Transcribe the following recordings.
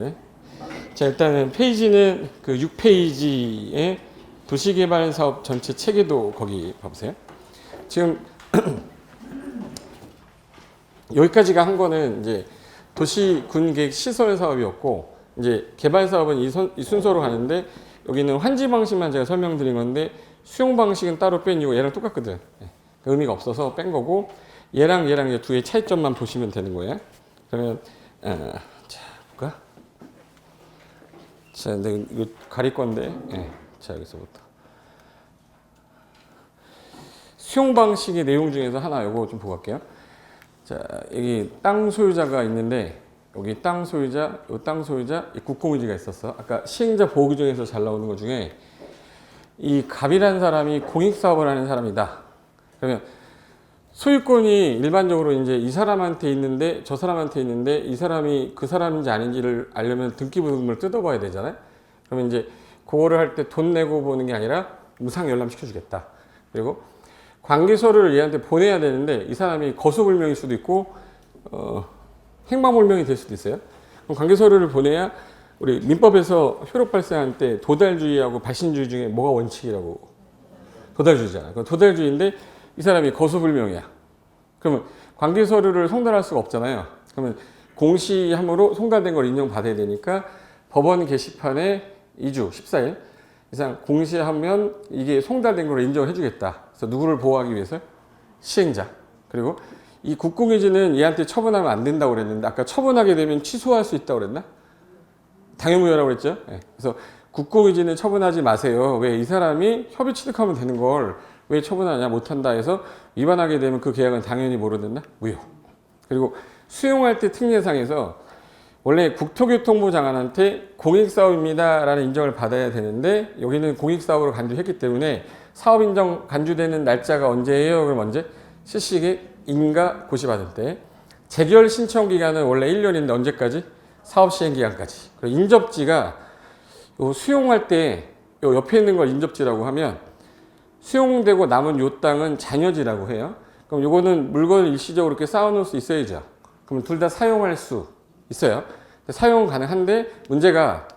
네. 자, 일단은 페이지는 그 6페이지에 도시개발 사업 전체 체계도 거기 봐보세요. 지금 여기까지가 한 거는 이제 도시 군계획 시설 사업이었고, 이제 개발 사업은 이 순서로 가는데, 여기는 환지 방식만 제가 설명드린 건데 수용 방식은 따로 뺀 이유가 얘랑 똑같거든. 의미가 없어서 뺀 거고, 얘랑 이제 두 개의 차이점만 보시면 되는 거예요. 그러면 자 볼까? 자, 근데 이거 가릴 건데, 자 여기서부터 수용 방식의 내용 중에서 하나 요거 좀 보고 갈게요. 자, 여기 땅 소유자가 있는데, 여기 땅 소유자, 이 땅 소유자, 이 국공유지가 있었어. 아까 시행자 보호 규정에서 잘 나오는 것 중에 이 갑이라는 사람이 공익 사업을 하는 사람이다. 그러면 소유권이 일반적으로 이제 이 사람한테 있는데, 저 사람한테 있는데, 이 사람이 그 사람인지 아닌지를 알려면 등기부등본을 뜯어봐야 되잖아요. 그러면 이제 그거를 할 때 돈 내고 보는 게 아니라 무상 열람시켜주겠다. 그리고 관계서류를 얘한테 보내야 되는데, 이 사람이 거수불명일 수도 있고 행방불명이 될 수도 있어요. 그럼 관계서류를 보내야, 우리 민법에서 효력 발생할 때 도달주의하고 발신주의 중에 뭐가 원칙이라고? 도달주의잖아. 도달주의인데 이 사람이 거수불명이야. 그러면 관계서류를 송달할 수가 없잖아요. 그러면 공시함으로 송달된 걸 인정받아야 되니까 법원 게시판에 2주 14일 이상 공시하면 이게 송달된 걸 인정해 주겠다. 그래서 누구를 보호하기 위해서? 시행자. 그리고 이 국공유지는 얘한테 처분하면 안 된다고 그랬는데, 아까 처분하게 되면 취소할 수 있다고 그랬나? 당연무효라고 그랬죠. 그래서 국공유지는 처분하지 마세요. 왜? 이 사람이 협의 취득하면 되는 걸 왜 처분하냐, 못한다 해서 위반하게 되면 그 계약은 당연히 뭐로 된다? 무효. 그리고 수용할 때 특례상에서 원래 국토교통부 장관한테 공익사업입니다 라는 인정을 받아야 되는데, 여기는 공익사업으로 간주했기 때문에 사업 인정 간주되는 날짜가 언제예요? 그럼 언제? 실시기 인가 고시받을 때. 재결 신청 기간은 원래 1년인데 언제까지? 사업 시행 기간까지. 그리고 인접지가 요 수용할 때 요 옆에 있는 걸 인접지라고 하면, 수용되고 남은 요 땅은 잔여지라고 해요. 그럼 요거는 물건을 일시적으로 이렇게 쌓아놓을 수 있어야죠. 그럼 둘 다 사용할 수 있어요. 사용은 가능한데 문제가,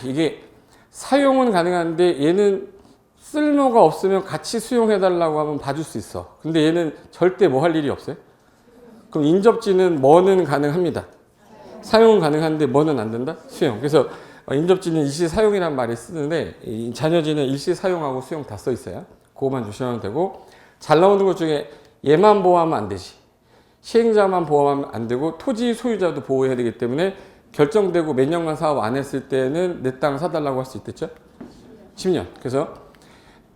이게 사용은 가능한데 얘는 쓸모가 없으면 같이 수용해달라고 하면 봐줄 수 있어. 근데 얘는 절대 뭐 할 일이 없어요. 그럼 인접지는 뭐는 가능합니다. 사용은 가능한데 뭐는 안 된다? 수용. 그래서 인접지는 일시 사용이란 말을 쓰는데, 이 잔여지는 일시 사용하고 수용 다 써 있어요. 그거만 조심하면 되고, 잘 나오는 것 중에 얘만 보호하면 안 되지. 시행자만 보호하면 안 되고 토지 소유자도 보호해야 되기 때문에, 결정되고 몇 년간 사업 안 했을 때는 내 땅 사달라고 할 수 있겠죠? 10년. 그래서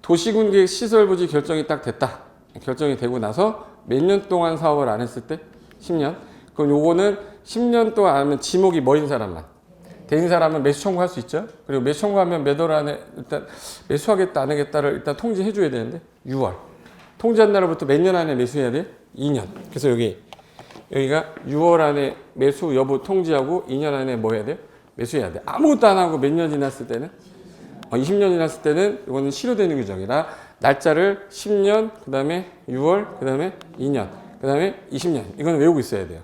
도시군계획 시설부지 결정이 딱 됐다. 결정이 되고 나서 몇 년 동안 사업을 안 했을 때? 10년. 그럼 요거는 10년 동안 안 하면 지목이 뭐인 사람만. 대인 사람은 매수 청구할 수 있죠. 그리고 매수 청구하면 몇 월 안에 일단 매수하겠다 안 하겠다를 일단 통지해 줘야 되는데, 6월. 통지한 날부터 몇 년 안에 매수해야 돼? 2년. 그래서 여기가 6월 안에 매수 여부 통지하고 2년 안에 뭐 해야 돼? 매수해야 돼. 아무것도 안 하고 몇 년 지났을 때는? 20년 지났을 때는 이거는 실효되는 규정이라 날짜를 10년, 그 다음에 6월, 그 다음에 2년, 그 다음에 20년. 이건 외우고 있어야 돼요.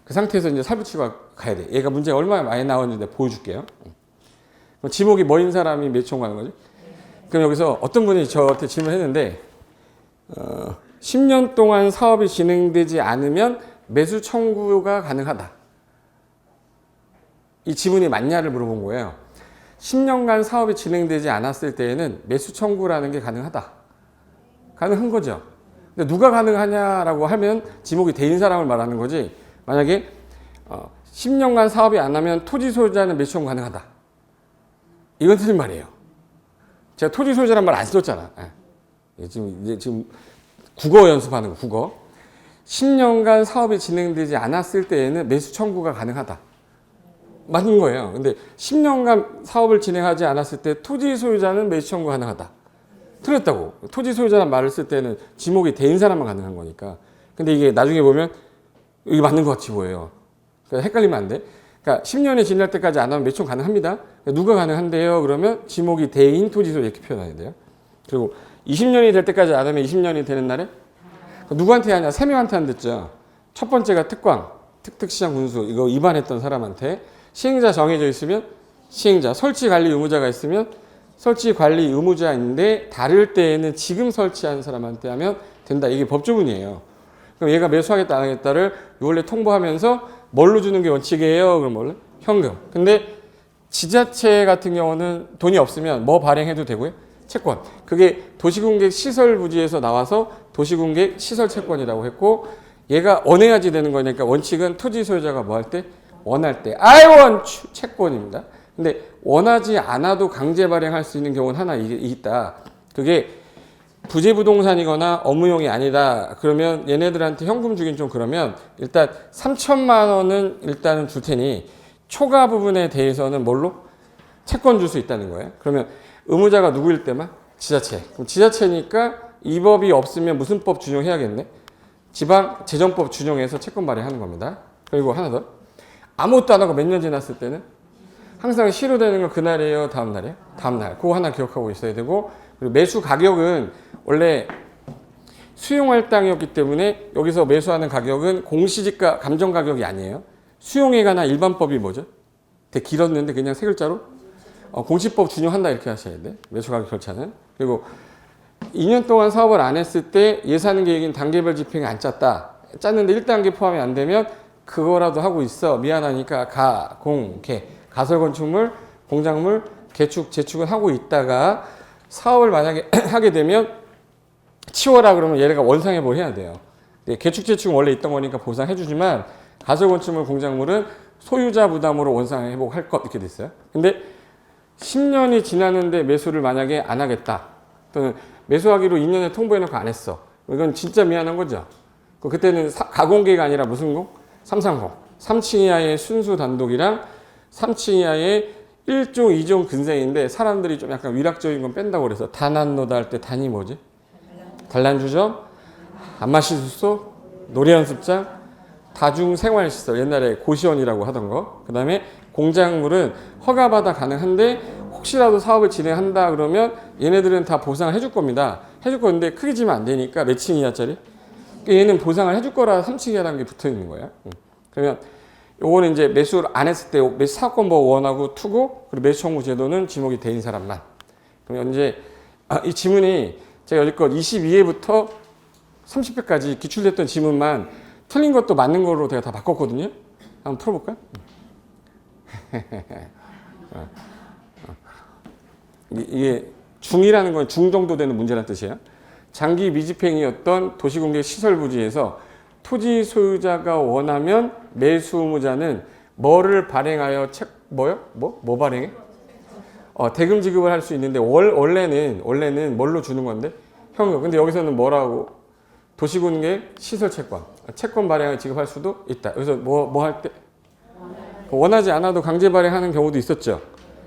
그 상태에서 이제 살붙이고 가야 돼. 얘가 문제가 얼마나 많이 나왔는지 내가 보여줄게요. 지목이 뭐인 사람이 매수 청구하는 거지? 그럼 여기서 어떤 분이 저한테 질문했는데, 10년 동안 사업이 진행되지 않으면 매수 청구가 가능하다. 이 지문이 맞냐를 물어본 거예요. 10년간 사업이 진행되지 않았을 때에는 매수 청구라는 게 가능하다. 가능한 거죠. 근데 누가 가능하냐라고 하면 지목이 대인 사람을 말하는 거지, 만약에 10년간 사업이 안 하면 토지 소유자는 매수 청구 가능하다. 이건 틀린 말이에요. 제가 토지 소유자란 말 안 썼잖아. 지금 국어 연습하는 거, 국어. 10년간 사업이 진행되지 않았을 때에는 매수 청구가 가능하다. 맞는 거예요. 근데 10년간 사업을 진행하지 않았을 때 토지 소유자는 매수 청구 가능하다. 틀렸다고. 토지 소유자란 말을 쓸 때는 지목이 대인 사람만 가능한 거니까. 근데 이게 나중에 보면 이게 맞는 것 같이 보여요. 그러니까 헷갈리면 안 돼. 그러니까 10년이 지날 때까지 안 하면 매수 청구 가능합니다. 그러니까 누가 가능한데요? 그러면 지목이 대인 토지 소유자 이렇게 표현해야 돼요. 그리고 20년이 될 때까지 안 하면 20년이 되는 날에 누구한테 하냐? 3명한테 안 됐죠. 첫 번째가 특광, 특특시장 군수 이거 위반했던 사람한테, 시행자 정해져 있으면 시행자, 설치 관리 의무자가 있으면 설치 관리 의무자인데 다를 때에는 지금 설치한 사람한테 하면 된다. 이게 법조문이에요. 그럼 얘가 매수하겠다 안 하겠다를 원래 통보하면서 뭘로 주는 게 원칙이에요? 그럼 뭘로? 현금. 근데 지자체 같은 경우는 돈이 없으면 뭐 발행해도 되고요. 채권. 그게 도시공객 시설 부지에서 나와서 도시공객 시설 채권이라고 했고 얘가 원해야지 되는 거니까 원칙은 토지 소유자가 뭐 할 때? 원할 때. I want 채권입니다. 근데 원하지 않아도 강제 발행할 수 있는 경우는 하나 있다. 그게 부재부동산이거나 업무용이 아니다. 그러면 얘네들한테 현금 주긴 좀 그러면 일단 3천만 원은 일단은 줄 테니 초과 부분에 대해서는 뭘로? 채권 줄 수 있다는 거예요. 그러면 의무자가 누구일 때만? 지자체. 그럼 지자체니까 이 법이 없으면 무슨 법 준용해야겠네? 지방재정법 준용해서 채권 발행하는 겁니다. 그리고 하나 더. 아무것도 안 하고 몇 년 지났을 때는 항상 실효되는 건 그날이에요? 다음 날이에요? 다음 날. 그거 하나 기억하고 있어야 되고 그리고 매수 가격은 원래 수용할 땅이었기 때문에 여기서 매수하는 가격은 공시지가 감정 가격이 아니에요. 수용에 관한 일반법이 뭐죠? 되게 길었는데 그냥 세 글자로 공시법 준용한다 이렇게 하셔야 돼. 매수가격 절차는. 그리고 2년 동안 사업을 안 했을 때 예산 계획인 단계별 집행이 안 짰다. 짰는데 1단계 포함이 안 되면 그거라도 하고 있어. 미안하니까 가, 공, 개. 가설건축물, 공작물, 개축, 재축은 하고 있다가 사업을 만약에 하게 되면 치워라 그러면 얘네가 원상에 뭘 해야 돼요. 개축, 재축은 원래 있던 거니까 보상해주지만 가설건축물, 공작물은 소유자 부담으로 원상 회복할 것 이렇게 됐어요. 근데 10년이 지났는데 매수를 만약에 안 하겠다. 또는 매수하기로 2년에 통보해놓고 안 했어. 이건 진짜 미안한 거죠. 그때는 가공계가 아니라 무슨 공? 330. 3층 이하의 순수 단독이랑 3층 이하의 1종, 2종 근생인데 사람들이 좀 약간 위락적인 건 뺀다고 그래서 단안노다 할 때 단이 뭐지? 단란주점, 안마시술소, 노래연습장, 다중생활시설, 옛날에 고시원이라고 하던 거. 그 다음에 공작물은 허가받아 가능한데 혹시라도 사업을 진행한다 그러면 얘네들은 다 보상을 해줄 겁니다. 해줄 건데 크게 지면 안 되니까 몇 층 이하짜리? 얘는 보상을 해줄 거라 3층 이하라는 게 붙어 있는 거예요. 그러면 요거는 이제 매수를 안 했을 때 매수 사건법 1하고 2고 그리고 매수 청구 제도는 지목이 된 사람만. 그러면 이제 이 지문이 제가 여기껏 22회부터 30회까지 기출됐던 지문만 틀린 것도 맞는 거로 제가 다 바꿨거든요. 한번 풀어볼까요? 이게 중이라는 건 중 정도 되는 문제란 뜻이에요. 장기 미집행이었던 도시공개 시설 부지에서 토지 소유자가 원하면 매수 의무자는 뭐를 발행하여 뭐 발행해? 대금 지급을 할 수 있는데 원래는 뭘로 주는 건데? 현금. 근데 여기서는 뭐라고? 도시공개 시설 채권 발행을 지급할 수도 있다. 그래서 뭐 할 때? 원하지 않아도 강제 발행하는 경우도 있었죠.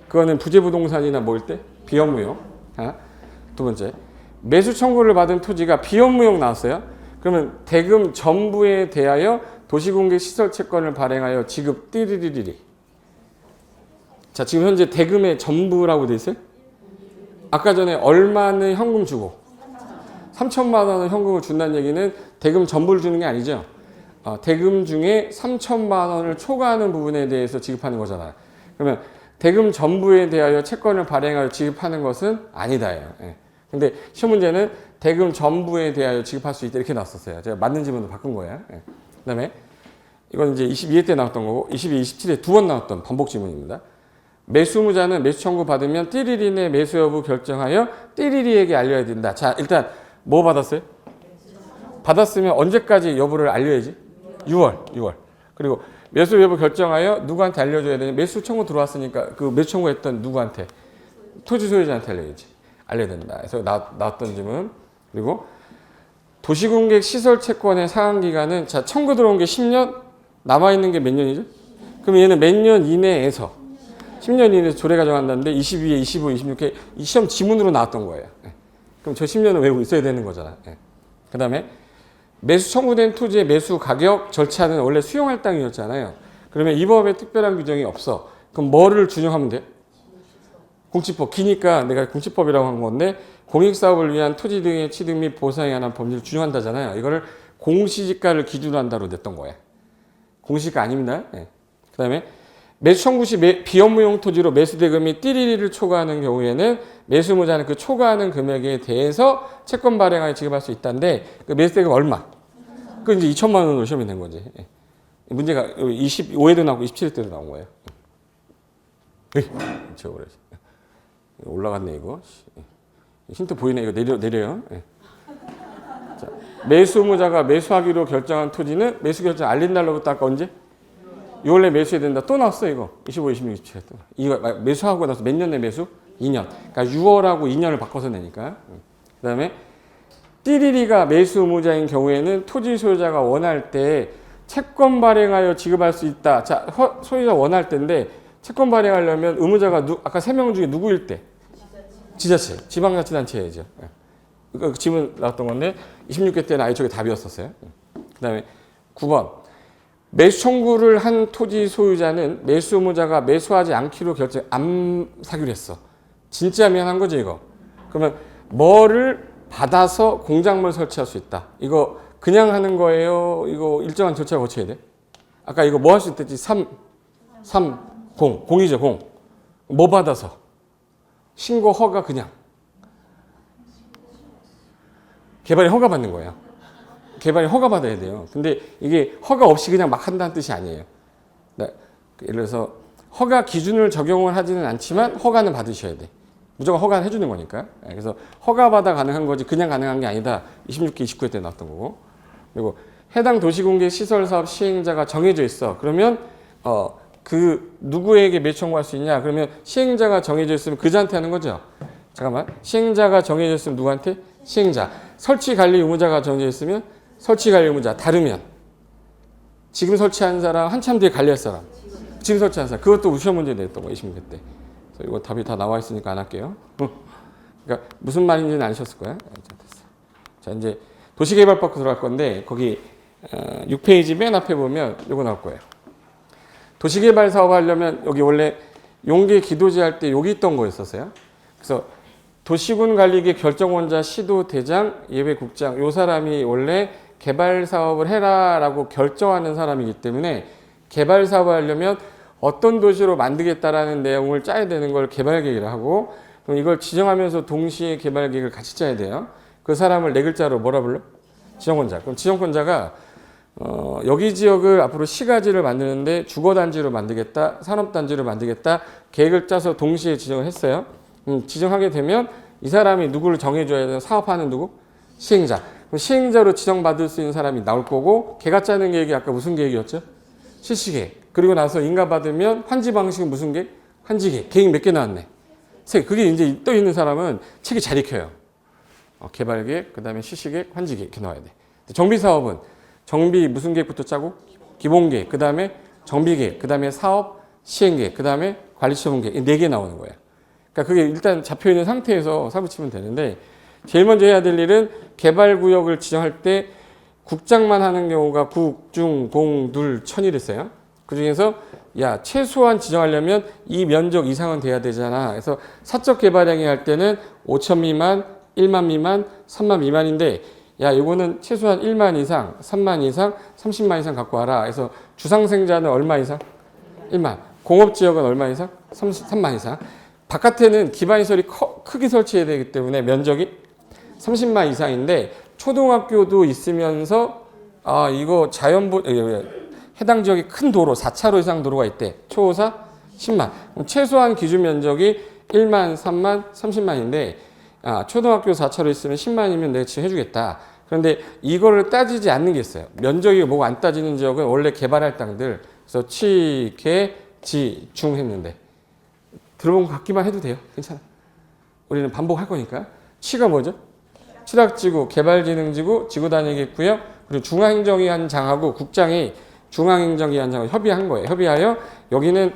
그거는 부재부동산이나 뭐일 때? 비업무용. 두 번째, 매수 청구를 받은 토지가 비업무용 나왔어요. 그러면 대금 전부에 대하여 도시공개 시설 채권을 발행하여 지급 띠리리리리. 자, 지금 현재 대금의 전부라고 돼 있어요. 아까 전에 얼마는 현금 주고 3천만 원은 현금을 준다는 얘기는 대금 전부를 주는 게 아니죠. 대금 중에 3천만 원을 초과하는 부분에 대해서 지급하는 거잖아요. 그러면 대금 전부에 대하여 채권을 발행하여 지급하는 것은 아니다예요. 예. 근데 시험 문제는 대금 전부에 대하여 지급할 수 있다 이렇게 나왔었어요. 제가 맞는 지문으로 바꾼 거예요. 예. 그다음에 이건 이제 22회 때 나왔던 거고 22, 27회 두 번 나왔던 반복 지문입니다. 매수 의무자는 매수 청구 받으면 띠리리 내 매수 여부 결정하여 띠리리에게 알려야 된다. 자, 일단 뭐 받았어요? 받았으면 언제까지 여부를 알려야지? 6월. 그리고 매수 여부 결정하여 누구한테 알려줘야 되냐? 매수 청구 들어왔으니까 그 매수 청구했던 누구한테? 토지 소유자한테 알려야지. 알려야 된다. 그래서 나왔던 질문. 그리고 도시공객 시설 채권의 상한 기간은 자 청구 들어온 게 10년 남아있는 게 몇 년이죠? 그럼 얘는 몇 년 이내에서 10년 이내에서 조례 가져간다는데 22회, 25, 26회 이 시험 지문으로 나왔던 거예요. 그럼 저 10년은 외우고 있어야 되는 거잖아. 그 다음에 매수 청구된 토지의 매수 가격 절차는 원래 수용할 땅이었잖아요. 그러면 이 법에 특별한 규정이 없어. 그럼 뭐를 준용하면 돼? 공시법. 기니까 내가 공시법이라고 한 건데 공익사업을 위한 토지 등의 취득 및 보상에 관한 법률을 준용한다잖아요. 이거를 공시지가를 기준으로 한다로 냈던 거예요. 공시지가 아닙니다. 그 다음에 매수 청구 시 비업무용 토지로 매수 대금이 띠리리를 초과하는 경우에는 매수 의무자는 그 초과하는 금액에 대해서 채권 발행하여 지급할 수 있다는데 그 매수 대금 얼마? 그 이제 2천만 원으로 시험이 된 거지. 문제가 25에도 나오고 27에도 나온 거예요. 지워버려야지. 올라갔네 이거. 힌트 보이네. 이거 내려요. 자, 매수 의무자가 매수하기로 결정한 토지는 매수 결정 알린 날로부터 아까 언제? 6월 내 매수해야 된다. 또 나왔어 이거. 25, 26, 27. 이거 매수하고 나서 몇 년 내 매수? 2년. 그러니까 6월하고 2년을 바꿔서 내니까. 그 다음에 띠리리가 매수 의무자인 경우에는 토지 소유자가 원할 때 채권 발행하여 지급할 수 있다. 자, 소유자 원할 때인데 채권 발행하려면 의무자가 아까 3명 중에 누구일 때? 지자체. 지방자치단체이죠. 그 질문 나왔던 건데 26개 때는 아예 저게 답이었었어요. 그 다음에 9번. 매수 청구를 한 토지 소유자는 매수 의무자가 매수하지 않기로 안 사기로 했어. 진짜 미안한 거지 이거. 그러면 뭐를 받아서 공작물 설치할 수 있다. 이거 그냥 하는 거예요? 이거 일정한 절차 거쳐야 돼? 아까 이거 뭐 할 수 있댔지? 공이죠, 공. 뭐 받아서? 신고 허가 그냥. 개발이 허가 받는 거예요. 개발이 허가 받아야 돼요. 근데 이게 허가 없이 그냥 막 한다는 뜻이 아니에요. 예를 들어서 허가 기준을 적용을 하지는 않지만 허가는 받으셔야 돼. 무조건 허가는 해주는 거니까. 그래서 허가받아 가능한 거지 그냥 가능한 게 아니다. 26개, 29회 때 나왔던 거고. 그리고 해당 도시공개 시설사업 시행자가 정해져 있어. 그러면 그 누구에게 매수 청구할 수 있냐? 그러면 시행자가 정해져 있으면 그자한테 하는 거죠. 잠깐만. 시행자가 정해져 있으면 누구한테? 시행자. 설치관리 의무자가 정해져 있으면 설치관리 의무자. 다르면 지금 설치한 사람 한참 뒤에 관리할 사람. 지금 설치한 사람. 그것도 시험 문제 냈던 거 26회 때. 이거 답이 다 나와 있으니까 안 할게요. 그러니까 무슨 말인지는 아셨을 거야. 자, 이제 도시개발법 들어갈 건데 거기 6페이지 맨 앞에 보면 이거 나올 거예요. 도시개발 사업 하려면 여기 원래 용계 기도지 할 때 여기 있던 거였었어요. 그래서 도시군 관리계 결정원자 시도 대장 예외국장 요 사람이 원래 개발 사업을 해라라고 결정하는 사람이기 때문에 개발 사업을 하려면 어떤 도시로 만들겠다라는 내용을 짜야 되는 걸 개발계획이라 하고 그럼 이걸 지정하면서 동시에 개발계획을 같이 짜야 돼요. 그 사람을 네 글자로 뭐라 불러? 지정권자. 그럼 지정권자가 여기 지역을 앞으로 시가지를 만드는데 주거단지로 만들겠다, 산업단지로 만들겠다 계획을 짜서 동시에 지정을 했어요. 지정하게 되면 이 사람이 누구를 정해줘야 돼요? 사업하는 누구? 시행자. 그럼 시행자로 지정받을 수 있는 사람이 나올 거고 걔가 짜는 계획이 아까 무슨 계획이었죠? 실시계획. 그리고 나서 인가받으면 환지 방식은 무슨 계획? 환지계획. 계획 몇 개 나왔네? 세 개. 그게 이제 떠 있는 사람은 책이 잘 익혀요. 개발계획, 그 다음에 실시계획, 환지계획 이렇게 나와야 돼. 정비사업은 정비 무슨 계획부터 짜고? 기본계획, 그 다음에 정비계획, 그 다음에 사업 시행계획, 그 다음에 관리처분계획 4개 나오는 거예요. 그러니까 그게 일단 잡혀있는 상태에서 사고 치면 되는데 제일 먼저 해야 될 일은 개발구역을 지정할 때 국장만 하는 경우가 국, 중, 공, 둘, 천일 있어요. 그 중에서 야 최소한 지정하려면 이 면적 이상은 돼야 되잖아. 그래서 사적 개발행위 할 때는 5천 미만, 1만 미만, 3만 미만인데 야 이거는 최소한 1만 이상, 3만 이상, 30만 이상 갖고 와라. 그래서 주상생자는 얼마 이상? 1만. 공업지역은 얼마 이상? 3만 이상. 바깥에는 기반시설이 크게 설치해야 되기 때문에 면적이 30만 이상인데 초등학교도 있으면서 이거 해당 지역이 큰 도로 4차로 이상 도로가 있대. 초호사 10만. 그럼 최소한 기준 면적이 1만, 3만, 30만인데 초등학교 4차로 있으면 10만이면 내가 지금 해주겠다. 그런데 이거를 따지지 않는 게 있어요. 면적이 뭐가 안 따지는 지역은 원래 개발할 땅들. 그래서 취, 개, 지, 중 했는데 들어본 거 같기만 해도 돼요. 괜찮아. 우리는 반복할 거니까. 취가 뭐죠? 취락지구, 개발진흥지구, 지구단위계구역, 그리고 중앙행정위원장하고 국장이 중앙행정위원장하고 협의한 거예요. 협의하여 여기는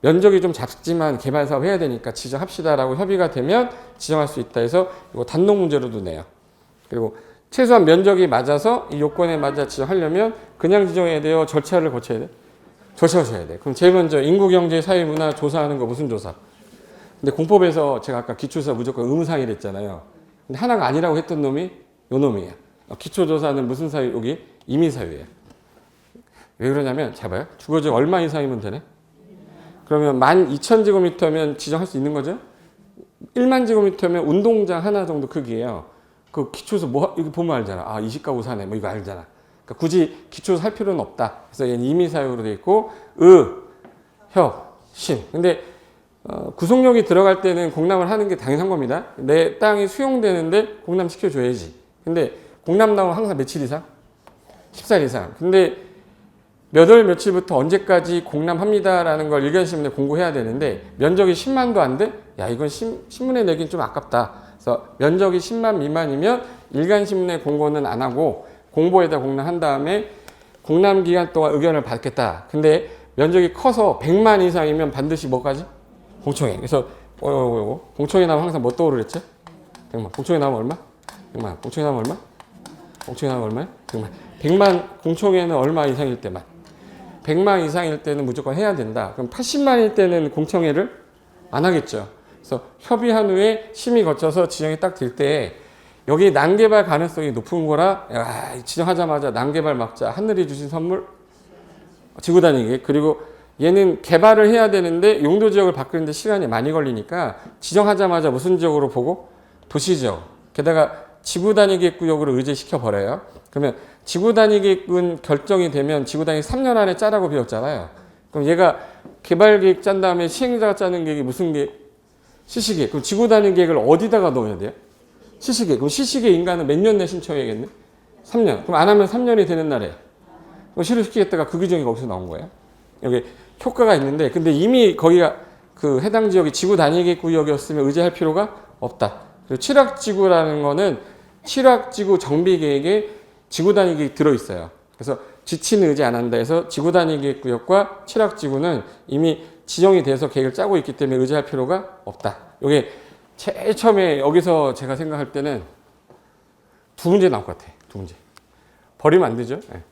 면적이 좀 작지만 개발사업 해야 되니까 지정합시다라고 협의가 되면 지정할 수 있다 해서 이거 단독 문제로도 내요. 그리고 최소한 면적이 맞아서 이 요건에 맞아 지정하려면 그냥 지정해야 돼요? 절차를 거쳐야 돼? 절차 거쳐야 돼. 그럼 제일 먼저 인구경제 사회문화 조사하는 거 무슨 조사? 근데 공법에서 제가 아까 기초조사 무조건 의무사항이라 했잖아요. 근데 하나가 아니라고 했던 놈이 요 놈이에요. 기초조사는 무슨 사유? 여기 이민사유예요. 왜 그러냐면 잘 봐요. 주거지역 얼마 이상이면 되네? 그러면 12,000제곱미터면 지정할 수 있는 거죠? 1만 제곱미터면 운동장 하나 정도 크기예요. 그 기초에서 뭐 이거 보면 알잖아. 아, 20가구 사네. 뭐 이거 알잖아. 그러니까 굳이 기초 살 필요는 없다. 그래서 얘는 임의 사유로 돼 있고 심. 근데 구속력이 들어갈 때는 공람을 하는 게 당연한 겁니다. 내 땅이 수용되는데 공람 시켜줘야지. 근데 공람 나오면 항상 며칠 이상? 10살 이상. 근데 몇 월 며칠부터 언제까지 공람합니다라는 걸 일간신문에 공고해야 되는데 면적이 10만도 안 돼? 야, 이건 신문에 내긴 좀 아깝다. 그래서 면적이 10만 미만이면 일간신문에 공고는 안 하고 공보에다 공람한 다음에 공람 기간 동안 의견을 받겠다. 근데 면적이 커서 100만 이상이면 반드시 뭐까지? 공청회. 그래서 공청회 나오면 항상 뭐 떠오르겠지? 100만. 공청회 나오면 얼마? 100만. 공청회 나오면 얼마? 공청회 나오면 얼마야? 100만. 100만 공청회는 얼마 이상일 때만. 100만 이상일 때는 무조건 해야 된다. 그럼 80만일 때는 공청회를 안 하겠죠. 그래서 협의한 후에 심의 거쳐서 지정이 딱 될 때 여기 난개발 가능성이 높은 거라 야, 지정하자마자 난개발 막자. 하늘이 주신 선물 지구 다니기. 그리고 얘는 개발을 해야 되는데 용도 지역을 바꾸는데 시간이 많이 걸리니까 지정하자마자 무슨 지역으로 보고? 도시지역. 게다가 지구 단위 구역으로 의제시켜 버려요. 그러면 지구 단위계획은 결정이 되면 지구 단위 3년 안에 짜라고 배웠잖아요. 그럼 얘가 개발 계획 짠 다음에 시행자가 짜는 계획이 무슨 계획? 시시계획. 그럼 지구 단위 계획을 어디다가 넣어야 돼요? 시시계획. 그럼 시시계획 인가는 몇 년 내 신청해야겠네? 3년. 그럼 안 하면 3년이 되는 날에 그럼 실효시키겠다가 그 규정이 거기서 나온 거예요. 여기 효과가 있는데 근데 이미 거기가 그 해당 지역이 지구 단위계획 구역이었으면 의제할 필요가 없다. 그리고 칠학지구라는 거는 칠학지구 정비계획에 지구 단위계획 들어있어요. 그래서 지치는 의지 안 한다 해서 지구 단위계획 구역과 칠학지구는 이미 지정이 돼서 계획을 짜고 있기 때문에 의지할 필요가 없다. 이게 제일 처음에 여기서 제가 생각할 때는 두 문제 나올 것 같아. 두 문제. 버리면 안 되죠. 네.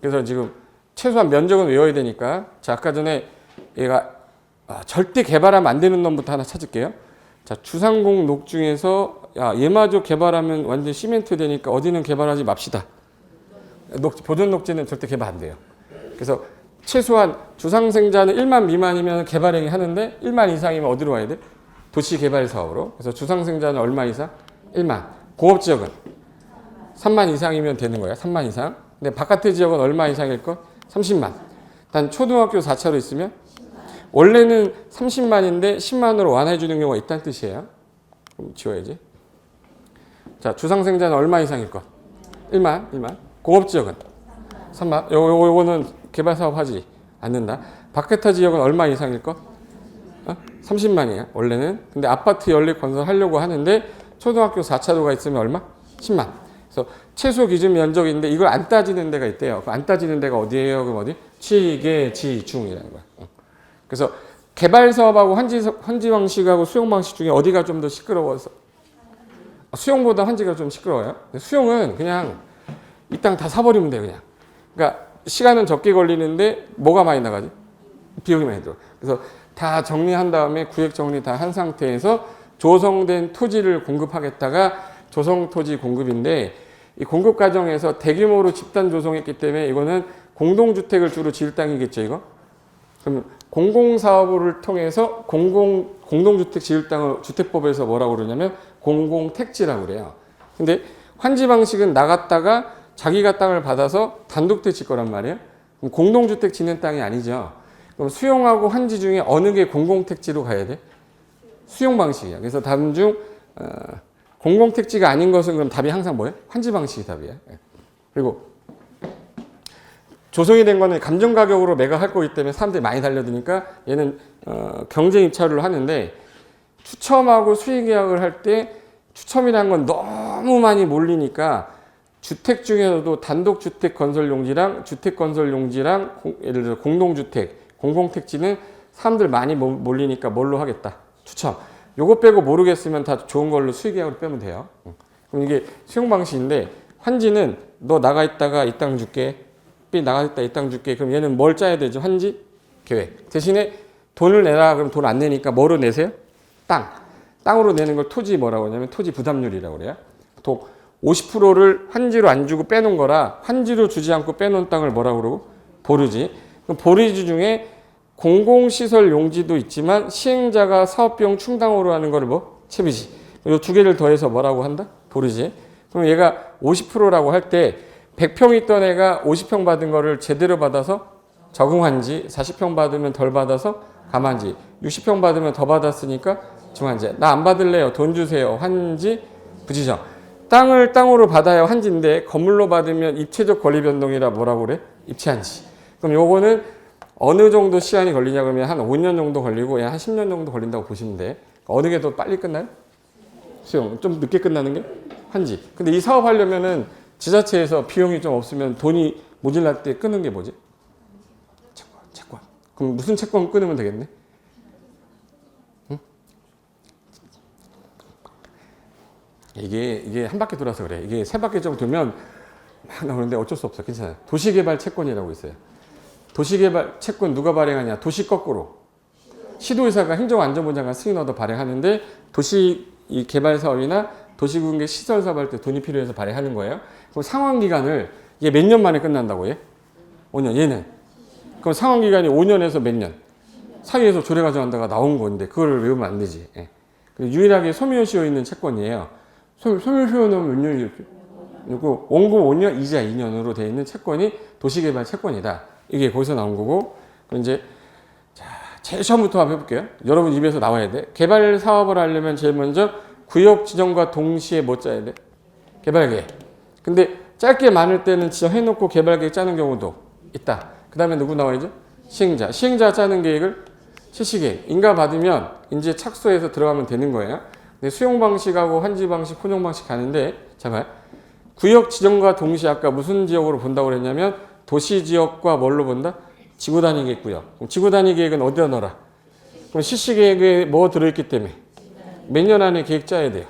그래서 지금 최소한 면적은 외워야 되니까 자, 아까 전에 얘가 절대 개발하면 안 되는 놈부터 하나 찾을게요. 자, 주상공 녹 중에서 야, 얘마저 개발하면 완전 시멘트 되니까 어디는 개발하지 맙시다. 보존 녹지는 절대 개발 안 돼요. 그래서 최소한 주상생자는 1만 미만이면 개발행위 하는데 1만 이상이면 어디로 와야 돼? 도시개발 사업으로. 그래서 주상생자는 얼마 이상? 1만. 공업지역은 3만 이상이면 되는 거야. 3만 이상. 근데 바깥의 지역은 얼마 이상일 것? 30만. 단 초등학교 4차로 있으면 원래는 30만인데 10만으로 완화해 주는 경우가 있다는 뜻이에요. 그럼 지워야지. 자, 주상생자는 얼마 이상일 것? 1만. 공업지역은 3만. 요거는 개발사업 하지 않는다. 바깥의 지역은 얼마 이상일 것? 30만이야, 원래는. 근데 아파트 연립 건설하려고 하는데 초등학교 4차로가 있으면 얼마? 10만. 그래서 최소 기준 면적인데 이걸 안 따지는 데가 있대요. 안 따지는 데가 어디예요? 그럼 어디? 취계지중이라는 거야. 그래서 개발 사업하고 환지 방식하고 수용 방식 중에 어디가 좀 더 시끄러워서 수용보다 환지가 좀 시끄러워요. 수용은 그냥 이 땅 다 사버리면 돼요, 그냥. 그러니까 시간은 적게 걸리는데 뭐가 많이 나가지? 비용이 많이 들어. 그래서 다 정리한 다음에 구획 정리 다 한 상태에서 조성된 토지를 공급하겠다가 조성 토지 공급인데 이 공급 과정에서 대규모로 집단 조성했기 때문에 이거는 공동주택을 주로 지을 땅이겠죠, 이거? 그럼 공공사업을 통해서 공동주택 지을 땅을 주택법에서 뭐라고 그러냐면 공공택지라고 그래요. 근데 환지 방식은 나갔다가 자기가 땅을 받아서 단독주택 질 거란 말이에요. 그럼 공동주택 짓는 땅이 아니죠. 그럼 수용하고 환지 중에 어느 게 공공택지로 가야 돼? 수용 방식이야. 그래서 답 중 공공택지가 아닌 것은 그럼 답이 항상 뭐예요? 환지 방식이 답이야. 그리고 조성이 된 거는 감정가격으로 매각할 거기 때문에 사람들이 많이 달려드니까 얘는 경쟁 입찰을 하는데 추첨하고 수의계약을 할 때 추첨이라는 건 너무 많이 몰리니까 주택 중에서도 단독주택 건설 용지랑 주택 건설 용지랑 예를 들어 공동주택, 공공택지는 사람들 많이 몰리니까 뭘로 하겠다? 추첨. 요거 빼고 모르겠으면 다 좋은 걸로 수의계약으로 빼면 돼요. 그럼 이게 수용 방식인데 환지는 너 나가 있다가 이 땅 줄게. B 나가 있다 이 땅 줄게. 그럼 얘는 뭘 짜야 되죠? 환지 계획. 대신에 돈을 내라. 그럼 돈 안 내니까 뭐로 내세요? 땅. 땅으로 내는 걸 토지 뭐라고 하냐면 토지 부담률이라고 그래요. 보통 50%를 환지로 안 주고 빼놓은 거라 환지로 주지 않고 빼놓은 땅을 뭐라고 그러고? 보르지. 그럼 보르지 중에 공공시설 용지도 있지만 시행자가 사업비용 충당으로 하는 거를 뭐? 채비지. 이 두 개를 더해서 뭐라고 한다? 도르지. 그럼 얘가 50%라고 할 때 100평 있던 애가 50평 받은 거를 제대로 받아서 적응한지, 40평 받으면 덜 받아서 감한지, 60평 받으면 더 받았으니까 중한지. 나 안 받을래요. 돈 주세요. 한지, 부지정. 땅을 땅으로 받아야 한지인데 건물로 받으면 입체적 권리 변동이라 뭐라고 그래? 입체한지. 그럼 요거는 어느 정도 시간이 걸리냐 그러면 한 5년 정도 걸리고 한 10년 정도 걸린다고 보시면 돼. 어느 게 더 빨리 끝나요? 수용. 좀 늦게 끝나는 게 한지. 근데 이 사업 하려면은 지자체에서 비용이 좀 없으면 돈이 모질랄 때 끄는 게 뭐지? 채권. 그럼 무슨 채권 끊으면 되겠네? 응? 이게 한 바퀴 돌아서 그래. 이게 세 바퀴 좀 돌면 막 나오는데 어쩔 수 없어. 괜찮아요. 도시개발 채권이라고 있어요. 도시개발 채권 누가 발행하냐? 도시 거꾸로. 시도의사가 행정안전부장관 승인 얻어 발행하는데 도시 이 개발 사업이나 도시공개 시설 사업 할 때 돈이 필요해서 발행하는 거예요. 그럼 상환 기간을 얘 몇 년 만에 끝난다고 얘? 5년. 얘는 그럼 상환 기간이 5년에서 몇 년? 사이에서 조례 가져간다가 나온 건데 그걸 외우면 안 되지. 예. 유일하게 소멸시효 있는 채권이에요. 소멸시효는 몇 년이었죠? 그리고 원금 5년, 이자 2년으로 되어 있는 채권이 도시개발 채권이다. 이게 거기서 나온 거고. 그럼 이제 제일 처음부터 한번 해볼게요. 여러분 입에서 나와야 돼. 개발 사업을 하려면 제일 먼저 구역 지정과 동시에 뭐 짜야 돼? 개발계획. 근데 짧게 많을 때는 지정해놓고 개발계획 짜는 경우도 있다. 그 다음에 누구 나와야죠? 시행자. 시행자 짜는 계획을 실시계획. 인가 받으면 이제 착수해서 들어가면 되는 거예요. 근데 수용 방식하고 환지 방식, 혼용 방식 가는데 잠깐 구역 지정과 동시에 아까 무슨 지역으로 본다고 그랬냐면 도시 지역과 뭘로 본다? 지구 단위 계획 구역. 그럼 지구 단위 계획은 어디다 넣어라? 그럼 실시 계획에 뭐 들어있기 때문에 몇 년 안에 계획 짜야 돼요.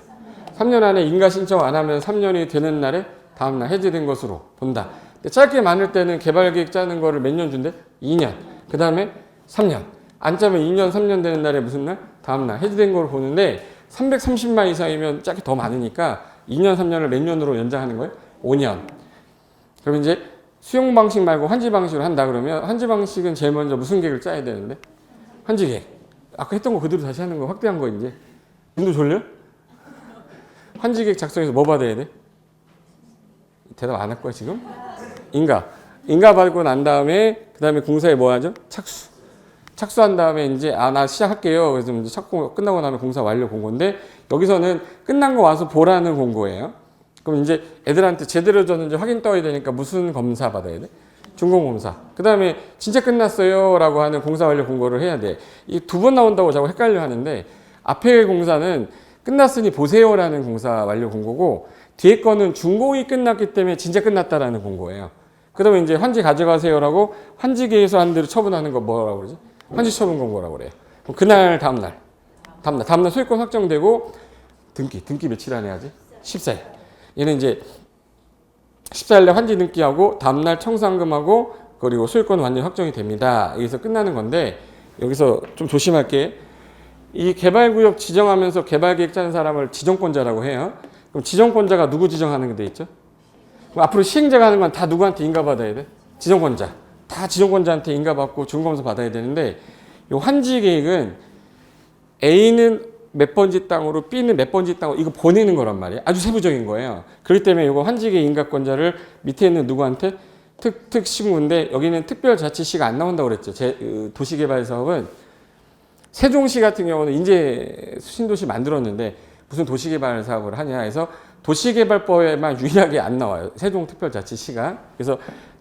3년 안에 인가 신청 안 하면 3년이 되는 날에 다음날 해제된 것으로 본다. 근데 짧게 많을 때는 개발 계획 짜는 거를 몇 년 준대? 2년. 그 다음에 3년. 안 짜면 2년, 3년 되는 날에 무슨 날? 다음날 해제된 거로 보는데 330만 이상이면 짧게 더 많으니까 2년, 3년을 몇 년으로 연장하는 거예요? 5년. 그럼 이제 수용 방식 말고 환지 방식으로 한다 그러면 환지 방식은 제일 먼저 무슨 계획을 짜야 되는데? 환지 계획. 아까 했던 거 그대로 다시 하는 거 확대한 거 이제. 눈도 졸려? 환지 계획 작성해서 뭐 받아야 돼? 대답 안 할 거야 지금? 인가. 인가 받고 난 다음에 그 다음에 공사에 뭐 하죠? 착수. 착수한 다음에 이제 나 시작할게요. 그래서 이제 착공 끝나고 나면 공사 완료 공고인데 여기서는 끝난 거 와서 보라는 공고예요. 그럼 이제 애들한테 제대로 줬는지 확인 떠야 되니까 무슨 검사 받아야 돼? 준공검사. 그 다음에 진짜 끝났어요 라고 하는 공사 완료 공고를 해야 돼. 이 두 번 나온다고 자꾸 헷갈려 하는데 앞에 공사는 끝났으니 보세요라는 공사 완료 공고고 뒤에 거는 준공이 끝났기 때문에 진짜 끝났다라는 공고예요. 그 다음에 이제 환지 가져가세요라고 환지계에서 한 대로 처분하는 거 뭐라고 그러지? 환지 처분 공고라고 그래요. 그럼 그날 다음날 소유권 확정되고 등기 며칠 안에 하지? 14일. 얘는 이제 14일에 환지 등기하고 다음날 청산금하고 그리고 소유권 완전 확정이 됩니다. 여기서 끝나는 건데 여기서 좀 조심할 게 이 개발구역 지정하면서 개발계획 짜는 사람을 지정권자라고 해요. 그럼 지정권자가 누구 지정하는 게 돼 있죠? 그럼 앞으로 시행자가 하는 건 다 누구한테 인가받아야 돼? 지정권자. 다 지정권자한테 인가받고 준검사 받아야 되는데 이 환지계획은 A는 몇 번지 땅으로 B는 몇 번지 땅으로 이거 보내는 거란 말이에요. 아주 세부적인 거예요. 그렇기 때문에 이거 환지계 인가권자를 밑에 있는 누구한테 특시군데 여기는 특별자치시가 안 나온다고 그랬죠. 도시개발 사업은 세종시 같은 경우는 이제 신도시 만들었는데 무슨 도시개발 사업을 하냐 해서 도시개발법에만 유일하게 안 나와요. 세종특별자치시가. 그래서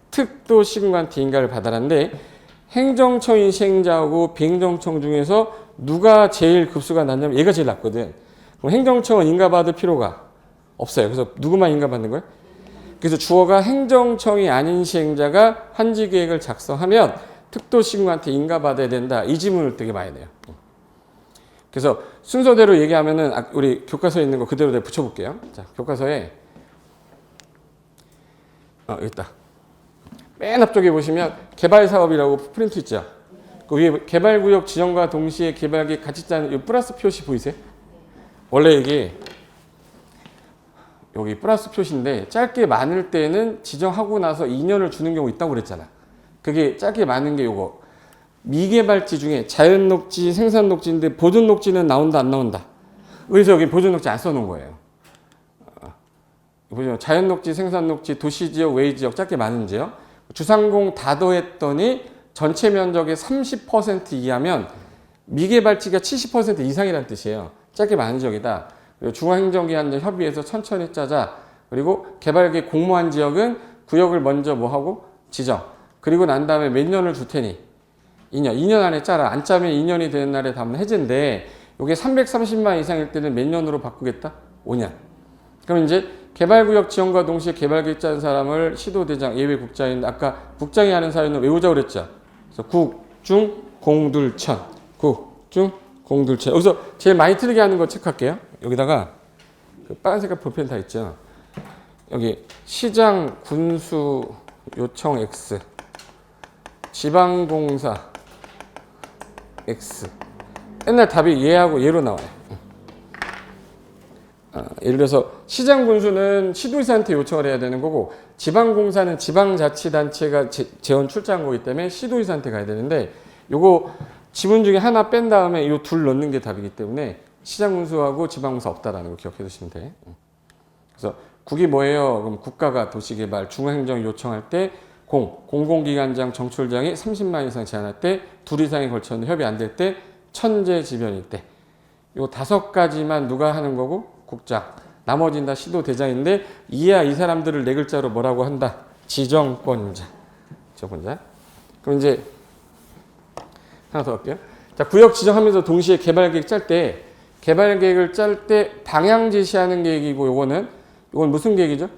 특도시군한테 인가를 받아라는데 행정처인 시행자하고 비행정청 중에서 누가 제일 급수가 낮냐면 얘가 제일 낮거든. 그럼 행정청은 인가받을 필요가 없어요. 그래서 누구만 인가받는 거예요? 그래서 주어가 행정청이 아닌 시행자가 환지계획을 작성하면 특도시군한테 인가받아야 된다. 이 지문을 되게 많이 내요. 그래서 순서대로 얘기하면은 우리 교과서에 있는 거 그대로 내가 붙여볼게요. 자, 교과서에 여기 있다. 맨 앞쪽에 보시면 개발사업이라고 프린트 있죠. 그 위에 개발구역 지정과 동시에 개발계획 같이 짜는 이 플러스 표시 보이세요? 원래 이게 여기 플러스 표시인데 짧게 많을 때는 지정하고 나서 2년을 주는 경우 있다고 그랬잖아. 그게 짧게 많은 게 요거 미개발지 중에 자연녹지, 생산녹지인데 보존녹지는 나온다 안 나온다. 그래서 여기 보존녹지 안 써놓은 거예요. 보죠. 자연녹지, 생산녹지, 도시지역, 외지역 짧게 많은 지역. 주상공 다 더했더니 전체 면적의 30% 이하면 미개발지가 70% 이상이라는 뜻이에요. 짧게 많은 지역이다. 그리고 중앙행정기관장 협의해서 천천히 짜자. 그리고 개발계획 공모한 지역은 구역을 먼저 뭐 하고 지정. 그리고 난 다음에 몇 년을 줄 테니 2년 안에 짜라. 안 짜면 2년이 되는 날에 담은 해제인데 이게 330만 이상일 때는 몇 년으로 바꾸겠다? 5년. 그럼 이제 개발구역 지원과 동시에 개발계획 짜는 사람을 시도대장, 예외국장인 아까 국장이 하는 사유는 외우자고 그랬죠. 그래서 국, 중, 공둘천. 국, 중, 공둘천. 여기서 제일 많이 틀리게 하는 거 체크할게요. 여기다가 그 빨간 색깔 볼펜 다 있죠. 여기 시장, 군수, 요청 X, 지방공사 X. 옛날 답이 얘하고 얘로 나와요. 예를 들어서 시장 군수는 시도지사한테 요청을 해야 되는 거고 지방공사는 지방자치단체가 재원 출자한 거기 때문에 시도지사한테 가야 되는데 요거 지문 중에 하나 뺀 다음에 요 둘 넣는 게 답이기 때문에 시장 군수하고 지방공사 없다라는 거 기억해 두시면 돼. 그래서 국이 뭐예요? 그럼 국가가 도시개발 중앙행정 요청할 때 공공기관장 정출장이 30만 이상 제한할 때 둘 이상이 걸쳤는데 협의 안 될 때 천재지변일 때 요 5가지만 누가 하는 거고 국장. 나머지는 다 시도대장인데 이야 이 사람들을 네 글자로 뭐라고 한다? 지정권자. 지정권자. 그럼 이제 하나 더 할게요. 자, 구역 지정하면서 동시에 개발계획 짤 때 개발계획을 짤 때 방향 제시하는 계획이고 요건 무슨 계획이죠?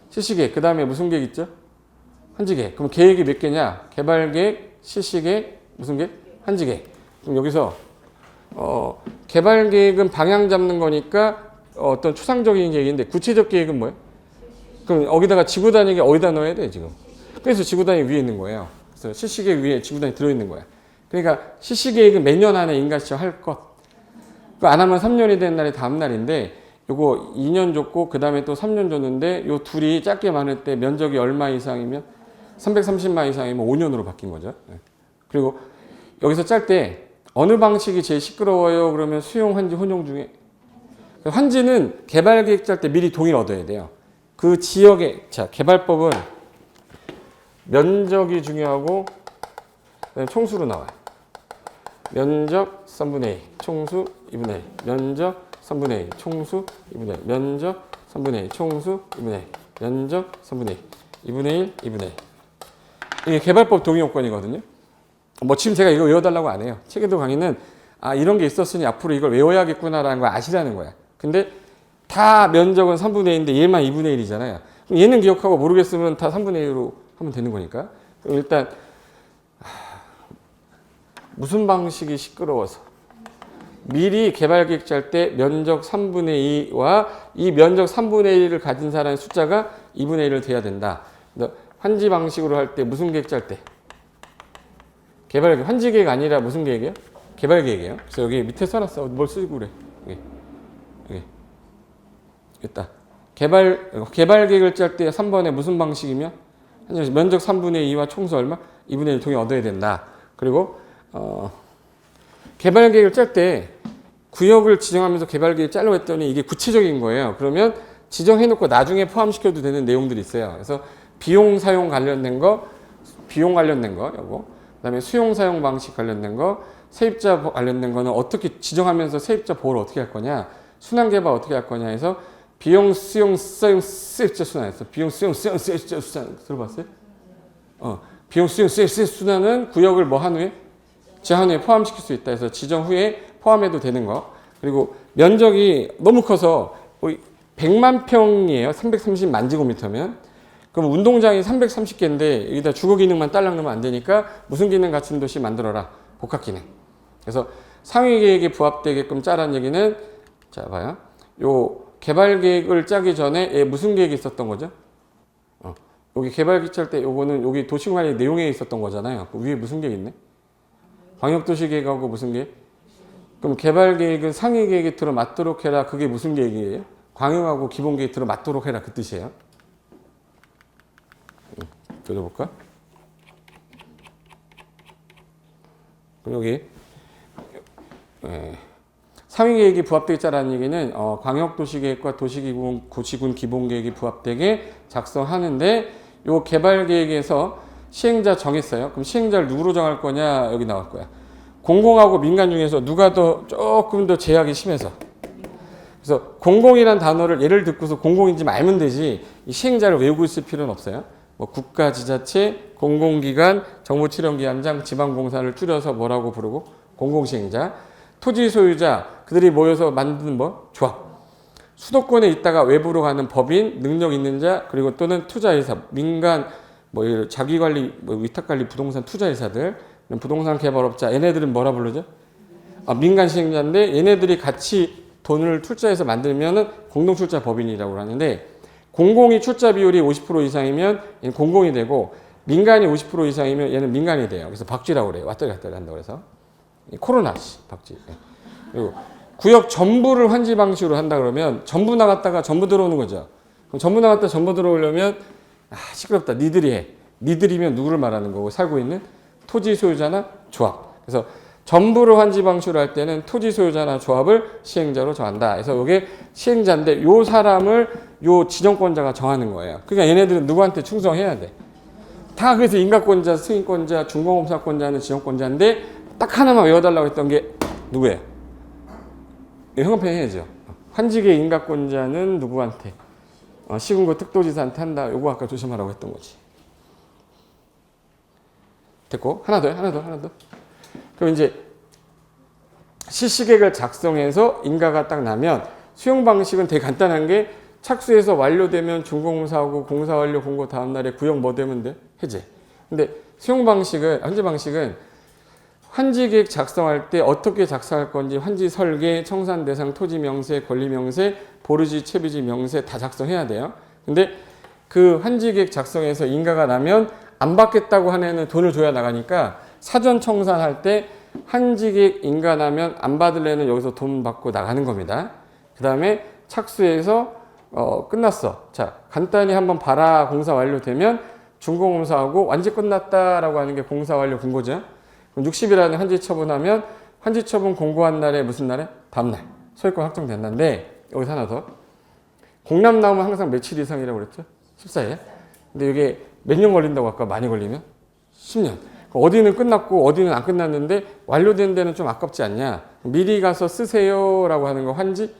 실시계획. 그 다음에 무슨 계획 있죠? 한지계획. 그럼 계획이 몇 개냐? 개발계획, 실시계획, 무슨 계획? 한지계획. 그럼 여기서 개발계획은 방향 잡는 거니까 어떤 추상적인 계획인데 구체적 계획은 뭐예요? 그럼 여기다가 지구단위가 어디다 넣어야 돼 지금? 그래서 지구단위 위에 있는 거예요. 그래서 실시계획 위에 지구단위 들어있는 거야. 그러니까 실시계획은 몇 년 안에 인가시청 할 것. 안 하면 3년이 된 날이 다음 날인데 요거 2년 줬고 그 다음에 또 3년 줬는데 요 둘이 짧게 많을 때 면적이 얼마 이상이면 330만 이상이면 5년으로 바뀐 거죠. 그리고 여기서 짤 때 어느 방식이 제일 시끄러워요? 그러면 수용, 환지, 혼용 중에 환지는 개발계획 짤 때 미리 동의를 얻어야 돼요. 그 지역에 자 개발법은 면적이 중요하고 총수로 나와요. 면적 3분의 2, 총수 2분의 1, 면적 3분의 2, 총수 2분의 1, 면적 3분의 2, 총수 2분의 1, 면적 3분의 2, 2분의 1, 2분의 1. 이게 개발법 동의 요건이거든요. 뭐 지금 제가 이거 외워달라고 안 해요. 체계도 강의는 이런 게 있었으니 앞으로 이걸 외워야겠구나라는 걸 아시라는 거야. 근데 다 면적은 3분의 1인데 얘만 2분의 1이잖아요. 그럼 얘는 기억하고 모르겠으면 다 3분의 1로 하면 되는 거니까. 그럼 일단 무슨 방식이 시끄러워서 미리 개발계획 짤 때 면적 3분의 2와 이 면적 3분의 1을 가진 사람의 숫자가 2분의 1을 돼야 된다. 환지 방식으로 할 때 무슨 계획 짤 때? 개발계획. 환지계획 아니라 무슨 계획이에요? 개발계획이에요. 그래서 여기 밑에 써놨어. 뭘 쓰고 그래. 여기. 있다. 개발계획을 짤 때 3번에 무슨 방식이면? 면적 3분의 2와 총수 얼마? 2분의 1 동의 얻어야 된다. 그리고 개발계획을 짤 때 구역을 지정하면서 개발계획 짤로 했더니 이게 구체적인 거예요. 그러면 지정해놓고 나중에 포함시켜도 되는 내용들이 있어요. 그래서 비용 사용 관련된 거, 요거. 그다음에 수용 사용 방식 관련된 거, 세입자 관련된 거는 어떻게 지정하면서 세입자 보호를 어떻게 할 거냐, 순환 개발 어떻게 할 거냐 해서 비용 수용 사용 세입자 순환에서 비용 수용 세입자 순환 들어봤어요? 비용 수용 세입자 순환은 구역을 뭐 한 후에 제한 후에 포함시킬 수 있다 해서 지정 후에 포함해도 되는 거. 그리고 면적이 너무 커서 100만 평이에요. 330만 제곱미터면. 그럼 운동장이 330개인데 여기다 주거 기능만 딸랑 넣으면 안 되니까 무슨 기능 갖춘 도시 만들어라. 복합 기능. 그래서 상위 계획에 부합되게끔 짜라는 얘기는 자 봐요. 요 개발 계획을 짜기 전에 무슨 계획이 있었던 거죠? 여기 개발 계획 짤 때 요거는 여기 도시관리 내용에 있었던 거잖아요. 그 위에 무슨 계획 있네? 광역도시계획하고 무슨 계획? 그럼 개발 계획은 상위 계획에 들어맞도록 해라. 그게 무슨 계획이에요? 광역하고 기본 계획 들어맞도록 해라. 그 뜻이에요. 들어볼까? 그럼 여기 상위계획이 부합되어 있다는 얘기는 광역도시계획과 도시군 기본계획이 부합되게 작성하는데 요 개발계획에서 시행자 정했어요. 그럼 시행자를 누구로 정할 거냐 여기 나올 거야. 공공하고 민간 중에서 누가 조금 더 제약이 심해서. 그래서 공공이란 단어를 예를 듣고서 공공인지 알면 되지 이 시행자를 외우고 있을 필요는 없어요. 뭐 국가, 지자체, 공공기관, 정부치령기관장, 지방공사를 줄여서 뭐라고 부르고 공공시행자, 토지 소유자, 그들이 모여서 만든 뭐 조합, 수도권에 있다가 외부로 가는 법인, 능력 있는 자, 그리고 또는 투자회사, 민간 뭐 자기관리, 뭐 위탁관리 부동산 투자회사들, 부동산 개발업자, 얘네들은 뭐라 부르죠? 민간 시행자인데 얘네들이 같이 돈을 출자해서 만들면은 공동출자 법인이라고 하는데 공공이 출자 비율이 50% 이상이면 얘는 공공이 되고 민간이 50% 이상이면 얘는 민간이 돼요. 그래서 박쥐라고 그래요. 왔다리 갔다리 한다고 그래서 코로나 박쥐. 그리고 구역 전부를 환지 방식으로 한다 그러면 전부 나갔다가 전부 들어오는 거죠. 그럼 전부 나갔다 전부 들어오려면 시끄럽다. 니들이 해. 니들이면 누구를 말하는 거고 살고 있는 토지 소유자나 조합. 그래서 전부를 환지 방식으로 할 때는 토지 소유자나 조합을 시행자로 정한다. 그래서 이게 시행자인데 요 사람을 요 지정권자가 정하는 거예요. 그러니까 얘네들은 누구한테 충성해야 돼. 다 그래서 인가권자, 승인권자, 중공업사권자는 지정권자인데 딱 하나만 외워달라고 했던 게 누구예요? 형평 해야죠. 환지계 인가권자는 누구한테? 시군구 특도지사한테 한다. 요거 아까 조심하라고 했던 거지. 됐고 하나 더. 그럼 이제 실시계획을 작성해서 인가가 딱 나면 수용 방식은 되게 간단한 게 착수해서 완료되면 준공사하고 공사 완료 공고 다음 날에 구역 뭐 되면 돼? 해제. 근데 수용 방식은 환지 방식은 환지 계획 작성할 때 어떻게 작성할 건지 환지 설계, 청산 대상, 토지 명세, 권리 명세, 보르지, 채비지 명세 다 작성해야 돼요. 근데 그 환지 계획 작성해서 인가가 나면 안 받겠다고 한 애는 돈을 줘야 나가니까 사전 청산할 때 환지 계획 인가 나면 안 받을 애는 여기서 돈 받고 나가는 겁니다. 그 다음에 착수해서 끝났어. 자, 간단히 한번 봐라. 공사 완료되면 준공검사하고 완지 끝났다라고 하는 게 공사 완료 공고죠. 그럼 60일안에 환지 처분하면 환지 처분 공고한 날에 무슨 날에? 다음 날. 소유권 확정된다는데 여기서 하나 더. 공람 나오면 항상 며칠 이상이라고 그랬죠? 14일. 근데 이게 몇 년 걸린다고 아까 많이 걸리면? 10년. 어디는 끝났고 어디는 안 끝났는데 완료된 데는 좀 아깝지 않냐? 미리 가서 쓰세요라고 하는 거 환지?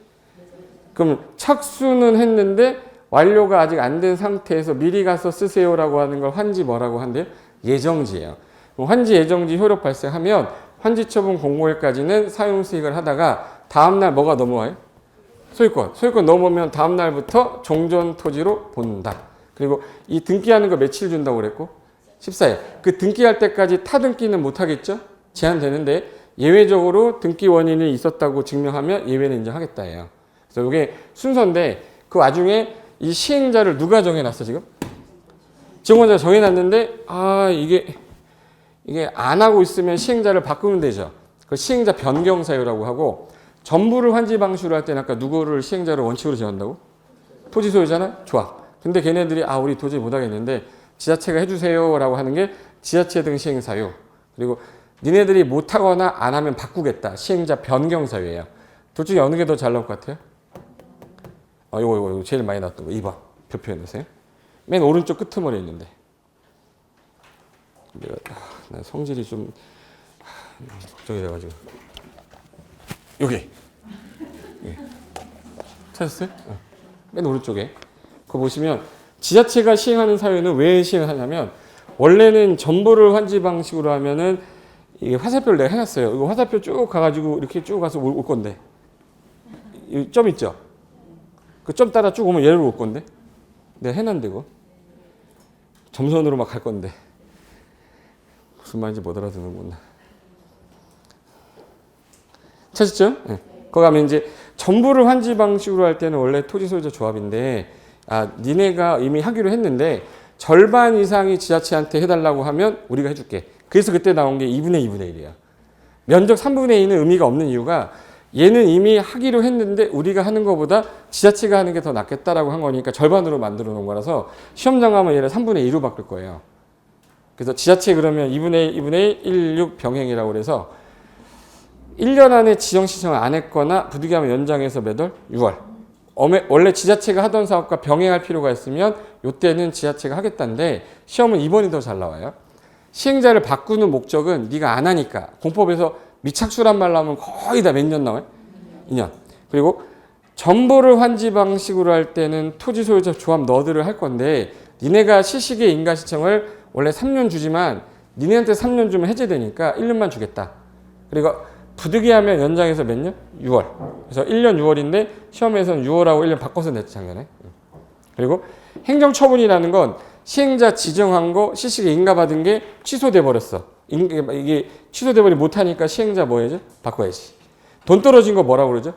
그럼 착수는 했는데 완료가 아직 안 된 상태에서 미리 가서 쓰세요라고 하는 걸 환지 뭐라고 한대요? 예정지예요. 환지 예정지 효력 발생하면 환지 처분 공고일까지는 사용 수익을 하다가 다음날 뭐가 넘어와요? 소유권 넘어오면 다음날부터 종전 토지로 본다. 그리고 이 등기하는 거 며칠 준다고 그랬고 14일. 그 등기할 때까지 타등기는 못 하겠죠? 제한되는데 예외적으로 등기 원인이 있었다고 증명하면 예외는 인정하겠다예요. 그래서 이게 순서인데 그 와중에 이 시행자를 누가 정해놨어 지금? 지정권자가 정해놨는데 이게 안 하고 있으면 시행자를 바꾸면 되죠. 그 시행자 변경 사유라고 하고 전부를 환지 방식으로 할 때는 아까 누구를 시행자로 원칙으로 정한다고? 토지 소유자나 조합. 근데 걔네들이 우리 도저히 못하겠는데 지자체가 해주세요라고 하는 게 지자체 등 시행 사유. 그리고 니네들이 못하거나 안 하면 바꾸겠다. 시행자 변경 사유예요. 둘 중에 어느 게 더 잘 나올 것 같아요? 이거 제일 많이 나왔던 거 2번. 표표해 놓으세요. 맨 오른쪽 끄트머리에 있는데. 난 성질이 좀 걱정이 돼가지고. 여기. 찾았어요? 맨 오른쪽에. 그거 보시면 지자체가 시행하는 사유는 왜 시행하냐면 원래는 전부를 환지 방식으로 하면은 이게 화살표를 내가 해놨어요. 이거 화살표 쭉 가가지고 이렇게 쭉 가서 올 건데. 이 점 있죠? 그 점 따라 쭉 오면 얘로 올 건데. 내가 해놨는데 이거. 점선으로 막 갈 건데. 무슨 말인지 못 알아듣는구나. 찾았죠? 네. 거기 가면 이제 전부를 환지 방식으로 할 때는 원래 토지 소유자 조합인데 니네가 이미 하기로 했는데 절반 이상이 지자체한테 해달라고 하면 우리가 해줄게. 그래서 그때 나온 게 2분의 2분의 1이야. 면적 3분의 2는 의미가 없는 이유가 얘는 이미 하기로 했는데 우리가 하는 것보다 지자체가 하는 게 더 낫겠다라고 한 거니까 절반으로 만들어 놓은 거라서 시험장 가면 얘를 3분의 2로 바꿀 거예요. 그래서 지자체 그러면 2분의 1, 2분의 1, 16 병행이라고 그래서 1년 안에 지정 신청을 안 했거나 부득이하면 연장해서 몇 월? 6월. 원래 지자체가 하던 사업과 병행할 필요가 있으면 이때는 지자체가 하겠다는데 시험은 2번이 더 잘 나와요. 시행자를 바꾸는 목적은 네가 안 하니까. 공법에서 미착수란 말 나오면 거의 다 몇 년 나와요? 2년. 그리고 정보를 환지 방식으로 할 때는 토지 소유자 조합 너드를 할 건데 니네가 시식의 인가 신청을 원래 3년 주지만 니네한테 3년 주면 해제되니까 1년만 주겠다. 그리고 부득이하면 연장해서 몇 년? 6월. 그래서 1년 6월인데 시험에서는 6월하고 1년 바꿔서 냈지 작년에. 그리고 행정처분이라는 건 시행자 지정한 거 시식에 인가받은 게 취소돼 버렸어. 이게 취소돼 버리 못하니까 시행자 뭐 해야죠? 바꿔야지. 돈 떨어진 거 뭐라고 그러죠?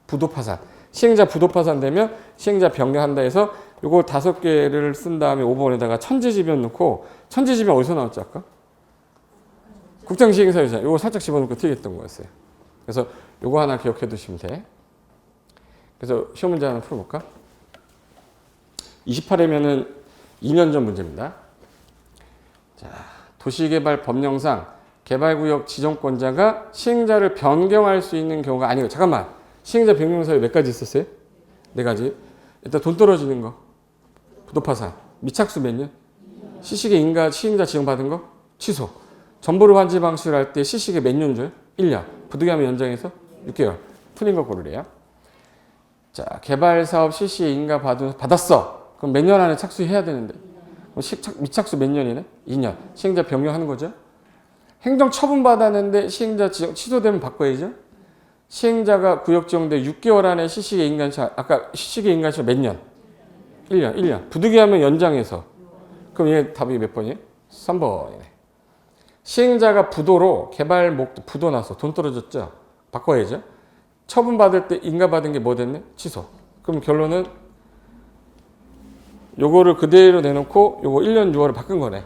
부도파산. 시행자 부도파산 되면 시행자 변경한다 해서 요거 5개를 쓴 다음에 5번에다가 천재지변 넣고 천재지변 어디서 나왔죠 아까? 국장시행사유잖아요. 요거 살짝 집어넣고 틀렸던 거였어요. 그래서 요거 하나 기억해 두시면 돼. 그래서 시험 문제 하나 풀어볼까? 28회면은 2년 전 문제입니다. 자, 도시개발 법령상 개발구역 지정권자가 시행자를 변경할 수 있는 경우가 아니고 잠깐만. 시행자 변경 사유 몇 가지 있었어요? 4가지. 일단 돈 떨어지는 거. 부도파산. 미착수 몇 년? 시식에 인가 시행자 지정받은 거? 취소. 정보를 환지 방식을 할 때 시식에 몇 년 줘요? 1년. 부득이하면 연장해서 6개월. 풀린 거 고르래요. 자, 개발사업 실시에 인가 받았어. 그럼 몇 년 안에 착수해야 되는데. 그럼 미착수 몇 년이네? 2년. 시행자 변경하는 거죠. 행정 처분 받았는데 시행자 지정 취소되면 바꿔야죠. 시행자가 구역 지정돼 6개월 안에 시식의 인가시효, 아까 시식의 인가시효 몇 년? 1년. 부득이하면 연장해서. 그럼 얘 답이 몇 번이에요? 3번이네. 시행자가 부도로 개발 목적 부도 나서 돈 떨어졌죠? 바꿔야죠. 처분받을 때 인가받은 게 뭐 됐네? 취소. 그럼 결론은 요거를 그대로 내놓고 요거 1년 6월을 바꾼 거네.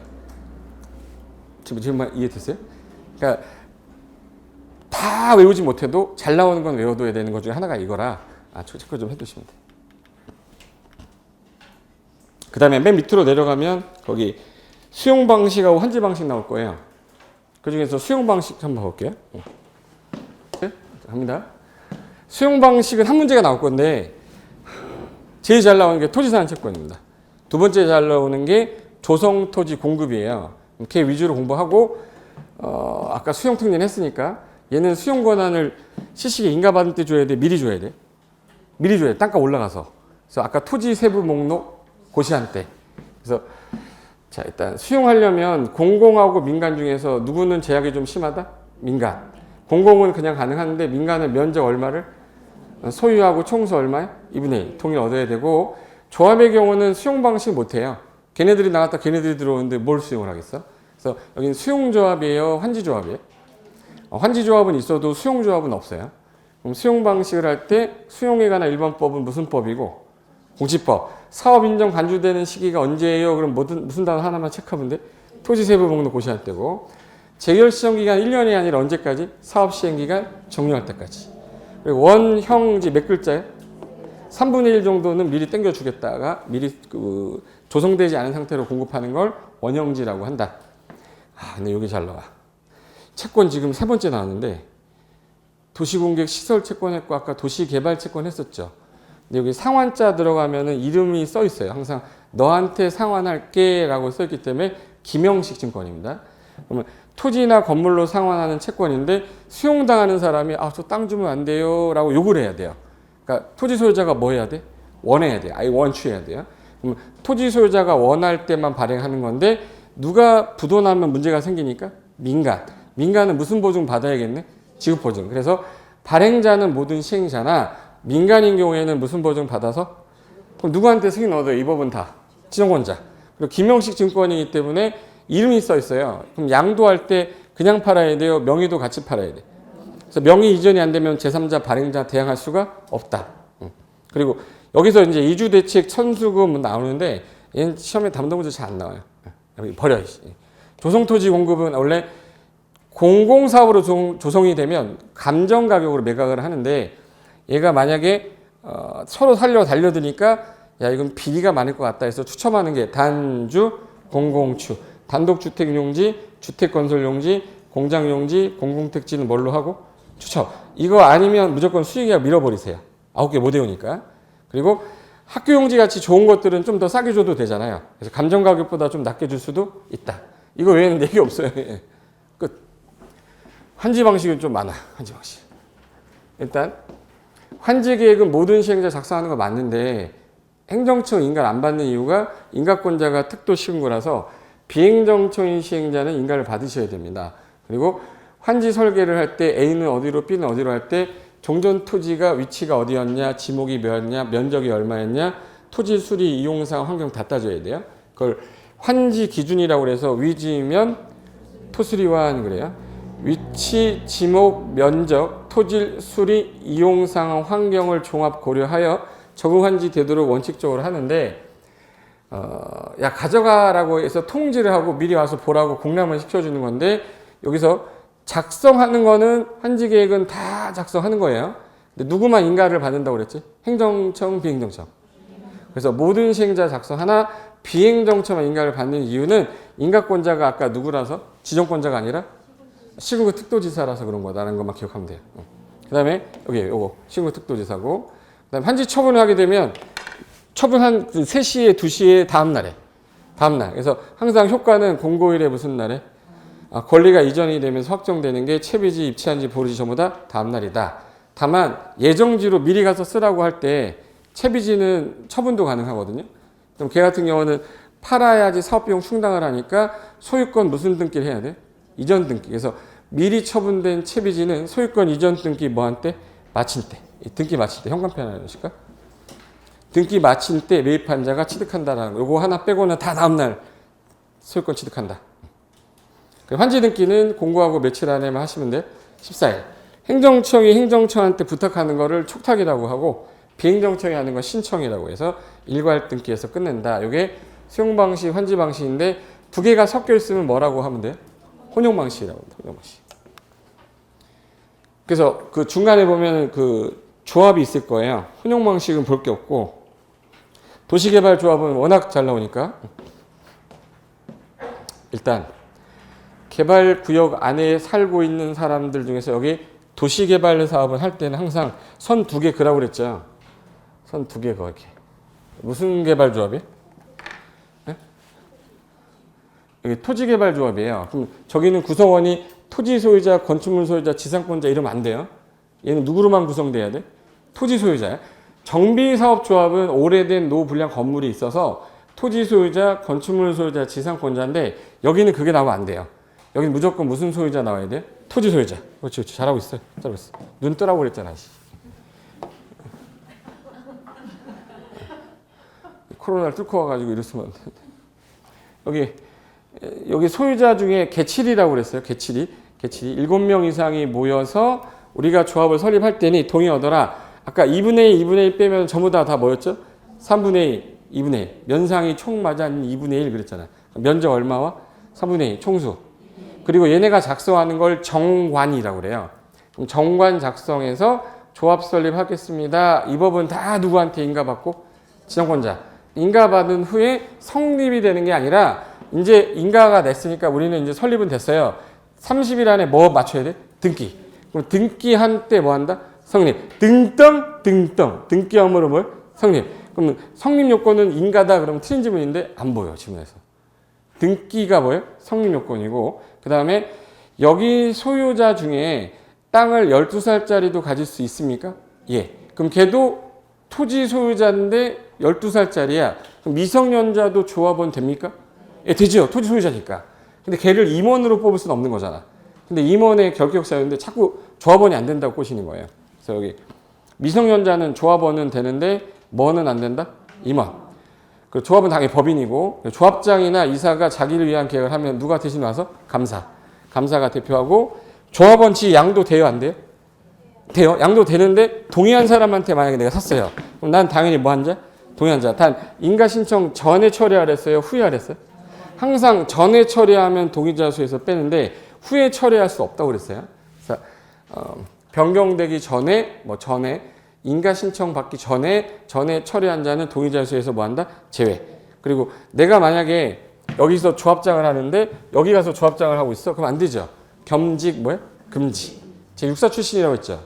지금 이해됐어요? 그러니까 다 외우지 못해도 잘 나오는 건 외워둬야 되는 것 중에 하나가 이거라 체크 좀 해두시면 돼요. 그 다음에 맨 밑으로 내려가면 거기 수용 방식하고 환지 방식 나올 거예요. 그 중에서 수용 방식 한번 볼게요. 네? 갑니다. 수용 방식은 한 문제가 나올 건데 제일 잘 나오는 게 토지사안 채권입니다. 두 번째 잘 나오는 게 조성토지 공급이에요. 걔 위주로 공부하고 아까 수용 특례 했으니까 얘는 수용 권한을 시식에 인가받을 때 줘야 돼? 미리 줘야 돼? 미리 줘야 돼. 땅값 올라가서. 그래서 아까 토지 세부 목록 고시한 때. 그래서 자, 일단 수용하려면 공공하고 민간 중에서 누구는 제약이 좀 심하다? 민간. 공공은 그냥 가능한데 민간은 면적 얼마를? 소유하고 총수 얼마에? 2분의 1. 동의를 얻어야 되고 조합의 경우는 수용 방식 못해요. 걔네들이 나갔다 걔네들이 들어오는데 뭘 수용을 하겠어? 그래서 여기는 수용조합이에요? 환지조합이에요? 환지조합은 있어도 수용조합은 없어요. 그럼 수용 방식을 할 때 수용에 관한 일반법은 무슨 법이고? 공시법. 사업 인정 간주되는 시기가 언제예요? 그럼 무슨 단어 하나만 체크하면 돼? 토지 세부 목록 고시할 때고. 재결 시정 기간 1년이 아니라 언제까지? 사업 시행 기간 종료할 때까지. 그리고 원형지 몇 글자예요? 3분의 1 정도는 미리 땡겨주겠다가 미리 조성되지 않은 상태로 공급하는 걸 원형지라고 한다. 근데 여기 잘 나와. 채권 지금 3번째 나왔는데 도시공격 시설 채권 했고 아까 도시개발 채권 했었죠. 근데 여기 상환자 들어가면은 이름이 써 있어요. 항상 너한테 상환할게 라고 써 있기 때문에 김영식 증권입니다. 그러면 토지나 건물로 상환하는 채권인데 수용당하는 사람이 저 땅 주면 안 돼요 라고 욕을 해야 돼요. 그러니까 토지 소유자가 뭐 해야 돼? 원해야 돼. 원취해야 돼요. 그럼 토지 소유자가 원할 때만 발행하는 건데 누가 부도나면 문제가 생기니까 민간. 민간은 무슨 보증 받아야겠네? 지급 보증. 그래서 발행자는 모든 시행자나 민간인 경우에는 무슨 보증 받아서? 그럼 누구한테 승인 얻어요? 이 법은 다 지정권자. 그리고 김영식 증권이기 때문에 이름이 써 있어요. 그럼 양도할 때 그냥 팔아야 돼요? 명의도 같이 팔아야 돼. 그래서 명의 이전이 안 되면 제3자 발행자 대항할 수가 없다. 그리고 여기서 이제 이주대책 천수금 나오는데 얘는 시험에 담당 문제 잘 안 나와요. 버려. 조성토지 공급은 원래 공공사업으로 조성이 되면 감정가격으로 매각을 하는데 얘가 만약에 서로 달려드니까 야 이건 비리가 많을 것 같다 해서 추첨하는 게 단주, 공공추. 단독주택용지, 주택건설용지, 공장용지, 공공택지는 뭘로 하고? 추첨. 이거 아니면 무조건 수의계약 밀어버리세요. 9개 못 외우니까. 그리고 학교용지 같이 좋은 것들은 좀 더 싸게 줘도 되잖아요. 그래서 감정가격보다 좀 낮게 줄 수도 있다. 이거 외에는 얘기 없어요. 끝. 환지 방식은 좀 많아. 환지 방식. 일단 환지 계획은 모든 시행자 작성하는 거 맞는데 행정처 인가를 안 받는 이유가 인가권자가 특도 신고라서 비행정처인 시행자는 인가를 받으셔야 됩니다. 그리고 환지 설계를 할 때 A는 어디로 B는 어디로 할 때 종전 토지가 위치가 어디였냐, 지목이 몇냐, 면적이 얼마였냐, 토지 수리, 이용상, 환경 다 따져야 돼요. 그걸 환지 기준이라고 그래서 위지면 토수리환 그래요. 위치, 지목, 면적, 토지 수리, 이용 상황, 환경을 종합 고려하여 적응 환지 되도록 원칙적으로 하는데 야 가져가라고 해서 통지를 하고 미리 와서 보라고 공람을 시켜주는 건데 여기서 작성하는 거는 환지 계획은 다 작성하는 거예요. 근데 누구만 인가를 받는다고 그랬지? 행정청, 비행정청. 그래서 모든 시행자 작성하나 비행정처만 인가를 받는 이유는 인가권자가 아까 누구라서? 지정권자가 아니라 시군구 특도지사라서 그런 거다라는 것만 기억하면 돼요. 그 다음에 여기 요거 시군구 특도지사고 그 다음에 환지 처분을 하게 되면 처분 한 3시에 2시에 다음날에 다음날 그래서 항상 효과는 공고일에 무슨 날에 권리가 이전이 되면서 확정되는 게 채비지 입치한 지 보르지 전보다 다음날이다. 다만 예정지로 미리 가서 쓰라고 할 때 채비지는 처분도 가능하거든요. 그럼 걔 같은 경우는 팔아야지 사업비용 충당을 하니까 소유권 무슨 등기를 해야 돼? 이전 등기. 그래서 미리 처분된 채비지는 소유권 이전 등기 뭐 한 때? 마칠 때. 등기 마칠 때. 현관편 하나 넣으실까? 등기 마칠 때 매입한 자가 취득한다라는 거. 요거 하나 빼고는 다 다음날 소유권 취득한다. 환지 등기는 공고하고 며칠 안에만 하시면 돼요. 14일. 행정청이 행정처한테 부탁하는 거를 촉탁이라고 하고 비행정청이 하는 건 신청이라고 해서 일괄 등기에서 끝낸다. 이게 수용 방식, 환지 방식인데 두 개가 섞여 있으면 뭐라고 하면 돼요? 혼용 방식이라고 합니다. 혼용 방식. 그래서 그 중간에 보면 그 조합이 있을 거예요. 혼용 방식은 볼 게 없고 도시개발 조합은 워낙 잘 나오니까 일단 개발구역 안에 살고 있는 사람들 중에서 여기 도시개발 사업을 할 때는 항상 선 2개 그라고 그랬죠. 선 2개 거기. 무슨 개발조합이에요? 네? 여기 토지개발조합이에요. 그럼 저기는 구성원이 토지 소유자, 건축물 소유자, 지상권자 이러면 안 돼요. 얘는 누구로만 구성돼야 돼? 토지 소유자야. 정비사업조합은 오래된 노불량 건물이 있어서 토지 소유자, 건축물 소유자, 지상권자인데 여기는 그게 나오면 안 돼요. 여기는 무조건 무슨 소유자 나와야 돼? 토지 소유자. 그렇지, 그렇지. 잘하고 있어요. 잘하고 있어. 눈 뜨라고 그랬잖아. 코로나를 뚫고 와가지고 이랬으면 여기 소유자 중에 개칠이라고 그랬어요. 개칠이 7명 이상이 모여서 우리가 조합을 설립할 때니 동의 얻어라. 아까 2분의 1, 2분의 1 빼면 전부 다 뭐였죠? 3분의 2, 2분의 1. 면상이 총 맞아 2분의 1 그랬잖아요. 면적 얼마와? 3분의 2 총수. 그리고 얘네가 작성하는 걸 정관이라고 그래요. 그럼 정관 작성해서 조합 설립하겠습니다. 이 법은 다 누구한테 인가받고? 지정권자. 인가받은 후에 성립이 되는 게 아니라 이제 인가가 냈으니까 우리는 이제 설립은 됐어요. 30일 안에 뭐 맞춰야 돼? 등기. 그럼 등기한 때 뭐 한다? 성립. 등등. 등기함으로 뭘? 성립. 그럼 성립 요건은 인가다 그러면 틀린 지문인데 안 보여 지문에서. 등기가 뭐예요? 성립 요건이고 그 다음에 여기 소유자 중에 땅을 12살짜리도 가질 수 있습니까? 예. 그럼 걔도 토지 소유자인데 12살짜리야. 그럼 미성년자도 조합원 됩니까? 예, 되죠. 토지 소유자니까. 근데 걔를 임원으로 뽑을 수는 없는 거잖아. 근데 임원의 결격 사유인데 자꾸 조합원이 안 된다고 꼬시는 거예요. 그래서 여기 미성년자는 조합원은 되는데 뭐는 안 된다? 임원. 그 조합은 당연히 법인이고 조합장이나 이사가 자기를 위한 계획을 하면 누가 대신 와서? 감사가 대표하고 조합원 지 양도 돼요? 안 돼요? 돼요. 양도 되는데 동의한 사람한테 만약에 내가 샀어요. 그럼 난 당연히 뭐 한 자? 동의한 자. 단 인가 신청 전에 처리하랬어요? 후에 하랬어요? 항상 전에 처리하면 동의자 수에서 빼는데 후에 처리할 수 없다고 그랬어요. 그래서 변경되기 전에 인가 신청 받기 전에 처리한 자는 동의자 수에서 뭐 한다? 제외. 그리고 내가 만약에 여기서 조합장을 하는데 여기 가서 조합장을 하고 있어? 그럼 안 되죠. 겸직 뭐야? 금지. 제 육사 출신이라고 했죠.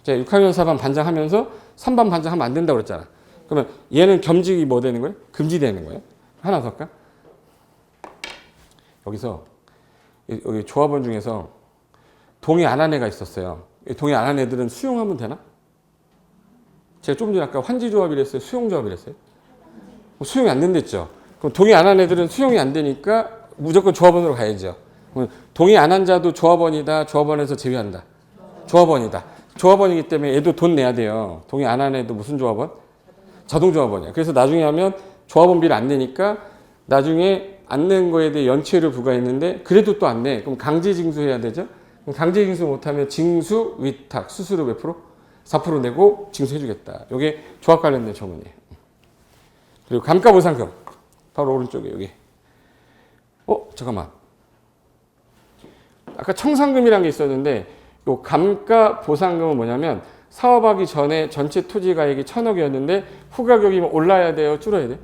제가 6학년 4반 반장하면서 3반 반장하면 안 된다고 그랬잖아. 그러면 얘는 겸직이 뭐 되는 거예요? 금지되는 거예요. 하나 더 할까? 여기서 여기 조합원 중에서 동의 안 한 애가 있었어요. 동의 안 한 애들은 수용하면 되나? 제가 조금 전에 아까 환지조합이랬어요? 수용조합이랬어요? 수용이 안 된댔죠. 그럼 동의 안 한 애들은 수용이 안 되니까 무조건 조합원으로 가야죠. 동의 안 한 자도 조합원이다. 조합원에서 제외한다. 조합원이다. 조합원이기 때문에 얘도 돈 내야 돼요. 동의 안 한 애도 무슨 조합원? 자동조합원이야. 그래서 나중에 하면 조합원비를 안 내니까 나중에 안 낸 거에 대해 연체를 부과했는데 그래도 또 안 내. 그럼 강제 징수해야 되죠. 그럼 강제 징수 못하면 징수, 위탁, 수수료 몇 프로? 4% 내고 징수해주겠다. 이게 조합 관련된 조문이에요. 그리고 감가보상금. 바로 오른쪽에 여기. 잠깐만. 아까 청산금이라는 게 있었는데 요 감가보상금은 뭐냐면 사업하기 전에 전체 토지 가액이 1,000억이었는데 후가격이면 올라야 돼요? 줄어야 돼요?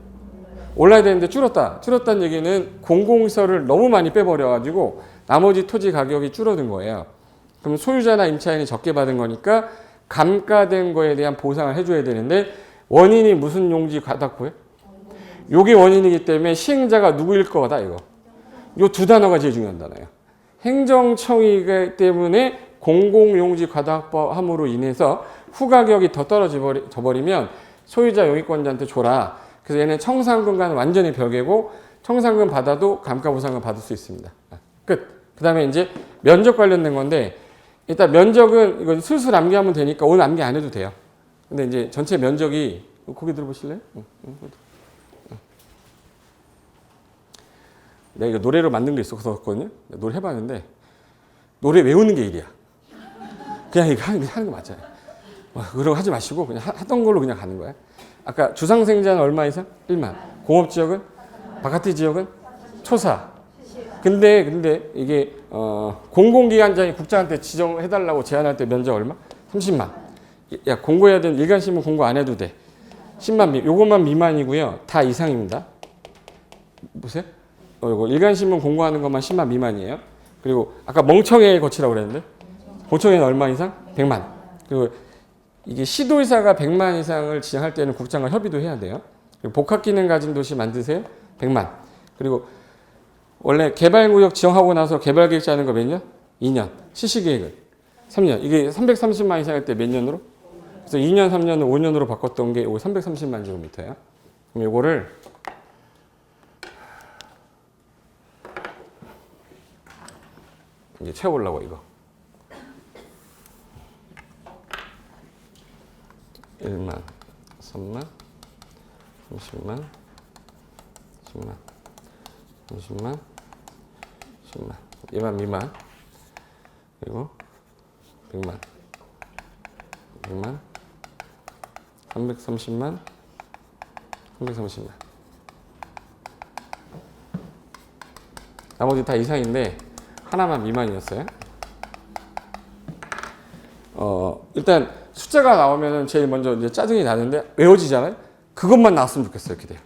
올라야 되는데 줄었다. 줄었다는 얘기는 공공시설을 너무 많이 빼버려가지고 나머지 토지 가격이 줄어든 거예요. 그럼 소유자나 임차인이 적게 받은 거니까 감가된 거에 대한 보상을 해줘야 되는데 원인이 무슨 용지 과다포예요? 요게 원인이기 때문에 시행자가 누구일 거다 이거. 요 두 단어가 제일 중요한 단어예요. 행정청이기 때문에 공공용지 과다함으로 인해서 후가격이 더 떨어져 버리면 소유자 영유권자한테 줘라. 그래서 얘는 청산금과는 완전히 별개고 청산금 받아도 감가보상금 받을 수 있습니다. 끝. 그 다음에 이제 면적 관련된 건데 일단 면적은 이건 슬슬 암기하면 되니까 오늘 암기 안 해도 돼요. 근데 이제 전체 면적이 고개 들어보실래요? 내가 이거 노래로 만든 게 있었거든요. 노래 해봤는데 노래 외우는 게 일이야. 그냥 이거 하는 거 맞아요. 그런 거 하지 마시고 그냥 하던 걸로 그냥 가는 거야. 아까 주상생자는 얼마 이상? 1만. 공업지역은? 바깥의 지역은? 초사. 근데 이게 공공기관장이 국장한테 지정해달라고 제안할 때 면적 얼마? 30만. 야 공고해야 되는 일간신문 공고 안 해도 돼. 10만 요것만 미만이고요. 다 이상입니다. 보세요. 이거 일간신문 공고하는 것만 10만 미만이에요. 그리고 아까 멍청이에 거치라고 그랬는데 멍청이는 얼마 이상? 100만. 그리고 이게 시도의사가 100만 이상을 지정할 때는 국장과 협의도 해야 돼요. 복합기능 가진 도시 만드세요? 100만. 그리고 원래 개발구역 지정하고 나서 개발계획 짜는 거 몇 년? 2년. 실시계획은 3년. 이게 330만 이상 할 때 몇 년으로? 그래서 2년, 3년을 5년으로 바꿨던 게 이거 330만 제곱미터예요. 그럼 이거를 이제 채워보려고 이거. 1만, 3만, 30만, 10만, 30만, 10만, 2만 미만, 그리고 100만, 100만, 330만, 330만. 나머지 다 이상인데 하나만 미만이었어요. 일단 숫자가 나오면은 제일 먼저 이제 짜증이 나는데 외워지잖아요. 그것만 나왔으면 좋겠어요. 이렇게 돼요.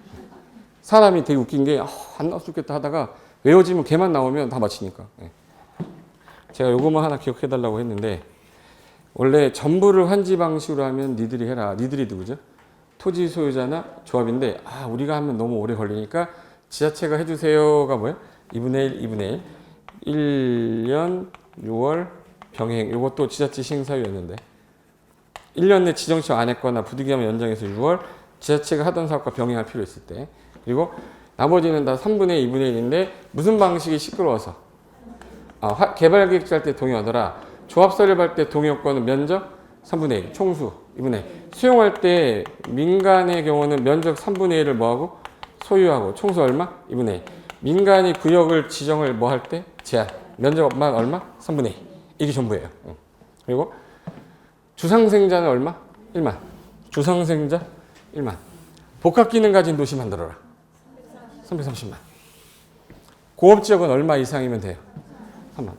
사람이 되게 웃긴 게 안 나왔으면 좋겠다 하다가 외워지면 걔만 나오면 다 맞히니까. 제가 요것만 하나 기억해달라고 했는데 원래 전부를 환지 방식으로 하면 니들이 해라. 니들이 누구죠? 토지 소유자나 조합인데 우리가 하면 너무 오래 걸리니까 지자체가 해주세요가 뭐야? 2분의 1, 2분의 1. 1년 6월 병행. 이것도 지자체 시행사유였는데 1년 내 지정청 안 했거나 부득이하면 연장해서 6월 지자체가 하던 사업과 병행할 필요 있을 때. 그리고 나머지는 다 3분의 2분의 1인데 무슨 방식이 시끄러워서 개발계획 짤 때 동의하더라. 조합설립할 때 동의요건은 면적 3분의 1, 총수 2분의 1. 수용할 때 민간의 경우는 면적 3분의 1을 뭐하고? 소유하고 총수 얼마? 2분의 1. 민간이 구역을 지정을 뭐 할 때? 제한. 면적만 얼마? 3분의 1. 이게 전부예요. 그리고 주상생자는 얼마? 1만. 주상생자 1만. 복합기능 가진 도시 만들어라. 330만. 공업지역은 얼마 이상이면 돼요? 3만.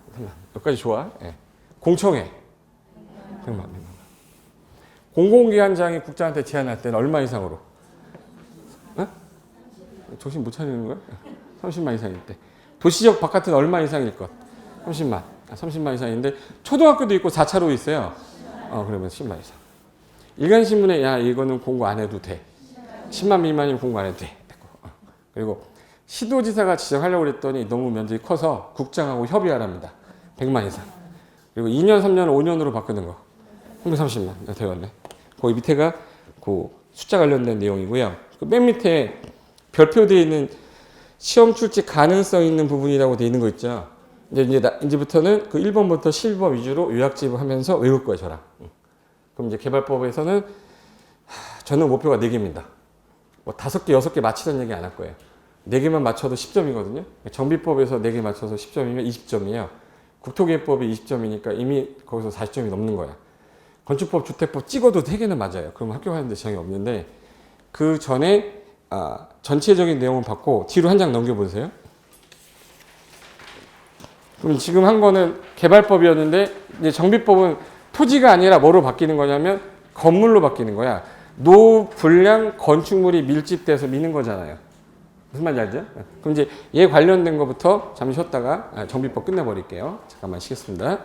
여기까지 좋아? 예. 공청회 100만. 공공기관장이 국장한테 제안할 때는 얼마 이상으로? 정신 못 차리는 거야? 30만 이상일 때. 도시적 바깥은 얼마 이상일 것? 30만. 30만 이상인데 초등학교도 있고 4차로 있어요. 그러면 10만 이상. 일간신문에 야 이거는 공부 안 해도 돼. 10만 미만이면 공부 안 해도 돼. 그리고 시도지사가 지정하려고 그랬더니 너무 면적이 커서 국장하고 협의하랍니다. 100만 이상. 그리고 2년, 3년, 5년으로 바꾸는 거. 330만. 되었네. 거기 밑에가 그 숫자 관련된 내용이고요. 그 맨 밑에 별표되어 있는 시험 출제 가능성 있는 부분이라고 되어 있는 거 있죠. 이제부터는 그 1번부터 10번 위주로 요약집을 하면서 외울 거예요, 저랑. 그럼 이제 개발법에서는 저는 목표가 4개입니다. 뭐 5개, 6개 맞히던 얘기 안 할 거예요. 4개만 맞춰도 10점이거든요. 정비법에서 4개 맞춰서 10점이면 20점이에요. 국토개법이 20점이니까 이미 거기서 40점이 넘는 거야. 건축법, 주택법 찍어도 3개는 맞아요. 그럼 합격하는데 지장이 없는데 그 전에 전체적인 내용을 받고 뒤로 한 장 넘겨보세요. 그럼 지금 한 거는 개발법이었는데 이제 정비법은 토지가 아니라 뭐로 바뀌는 거냐면 건물로 바뀌는 거야. 노분량 건축물이 밀집돼서 미는 거잖아요. 무슨 말인지 알죠? 그럼 이제 얘 관련된 거부터 잠시 쉬었다가 정비법 끝내버릴게요. 잠깐만 쉬겠습니다.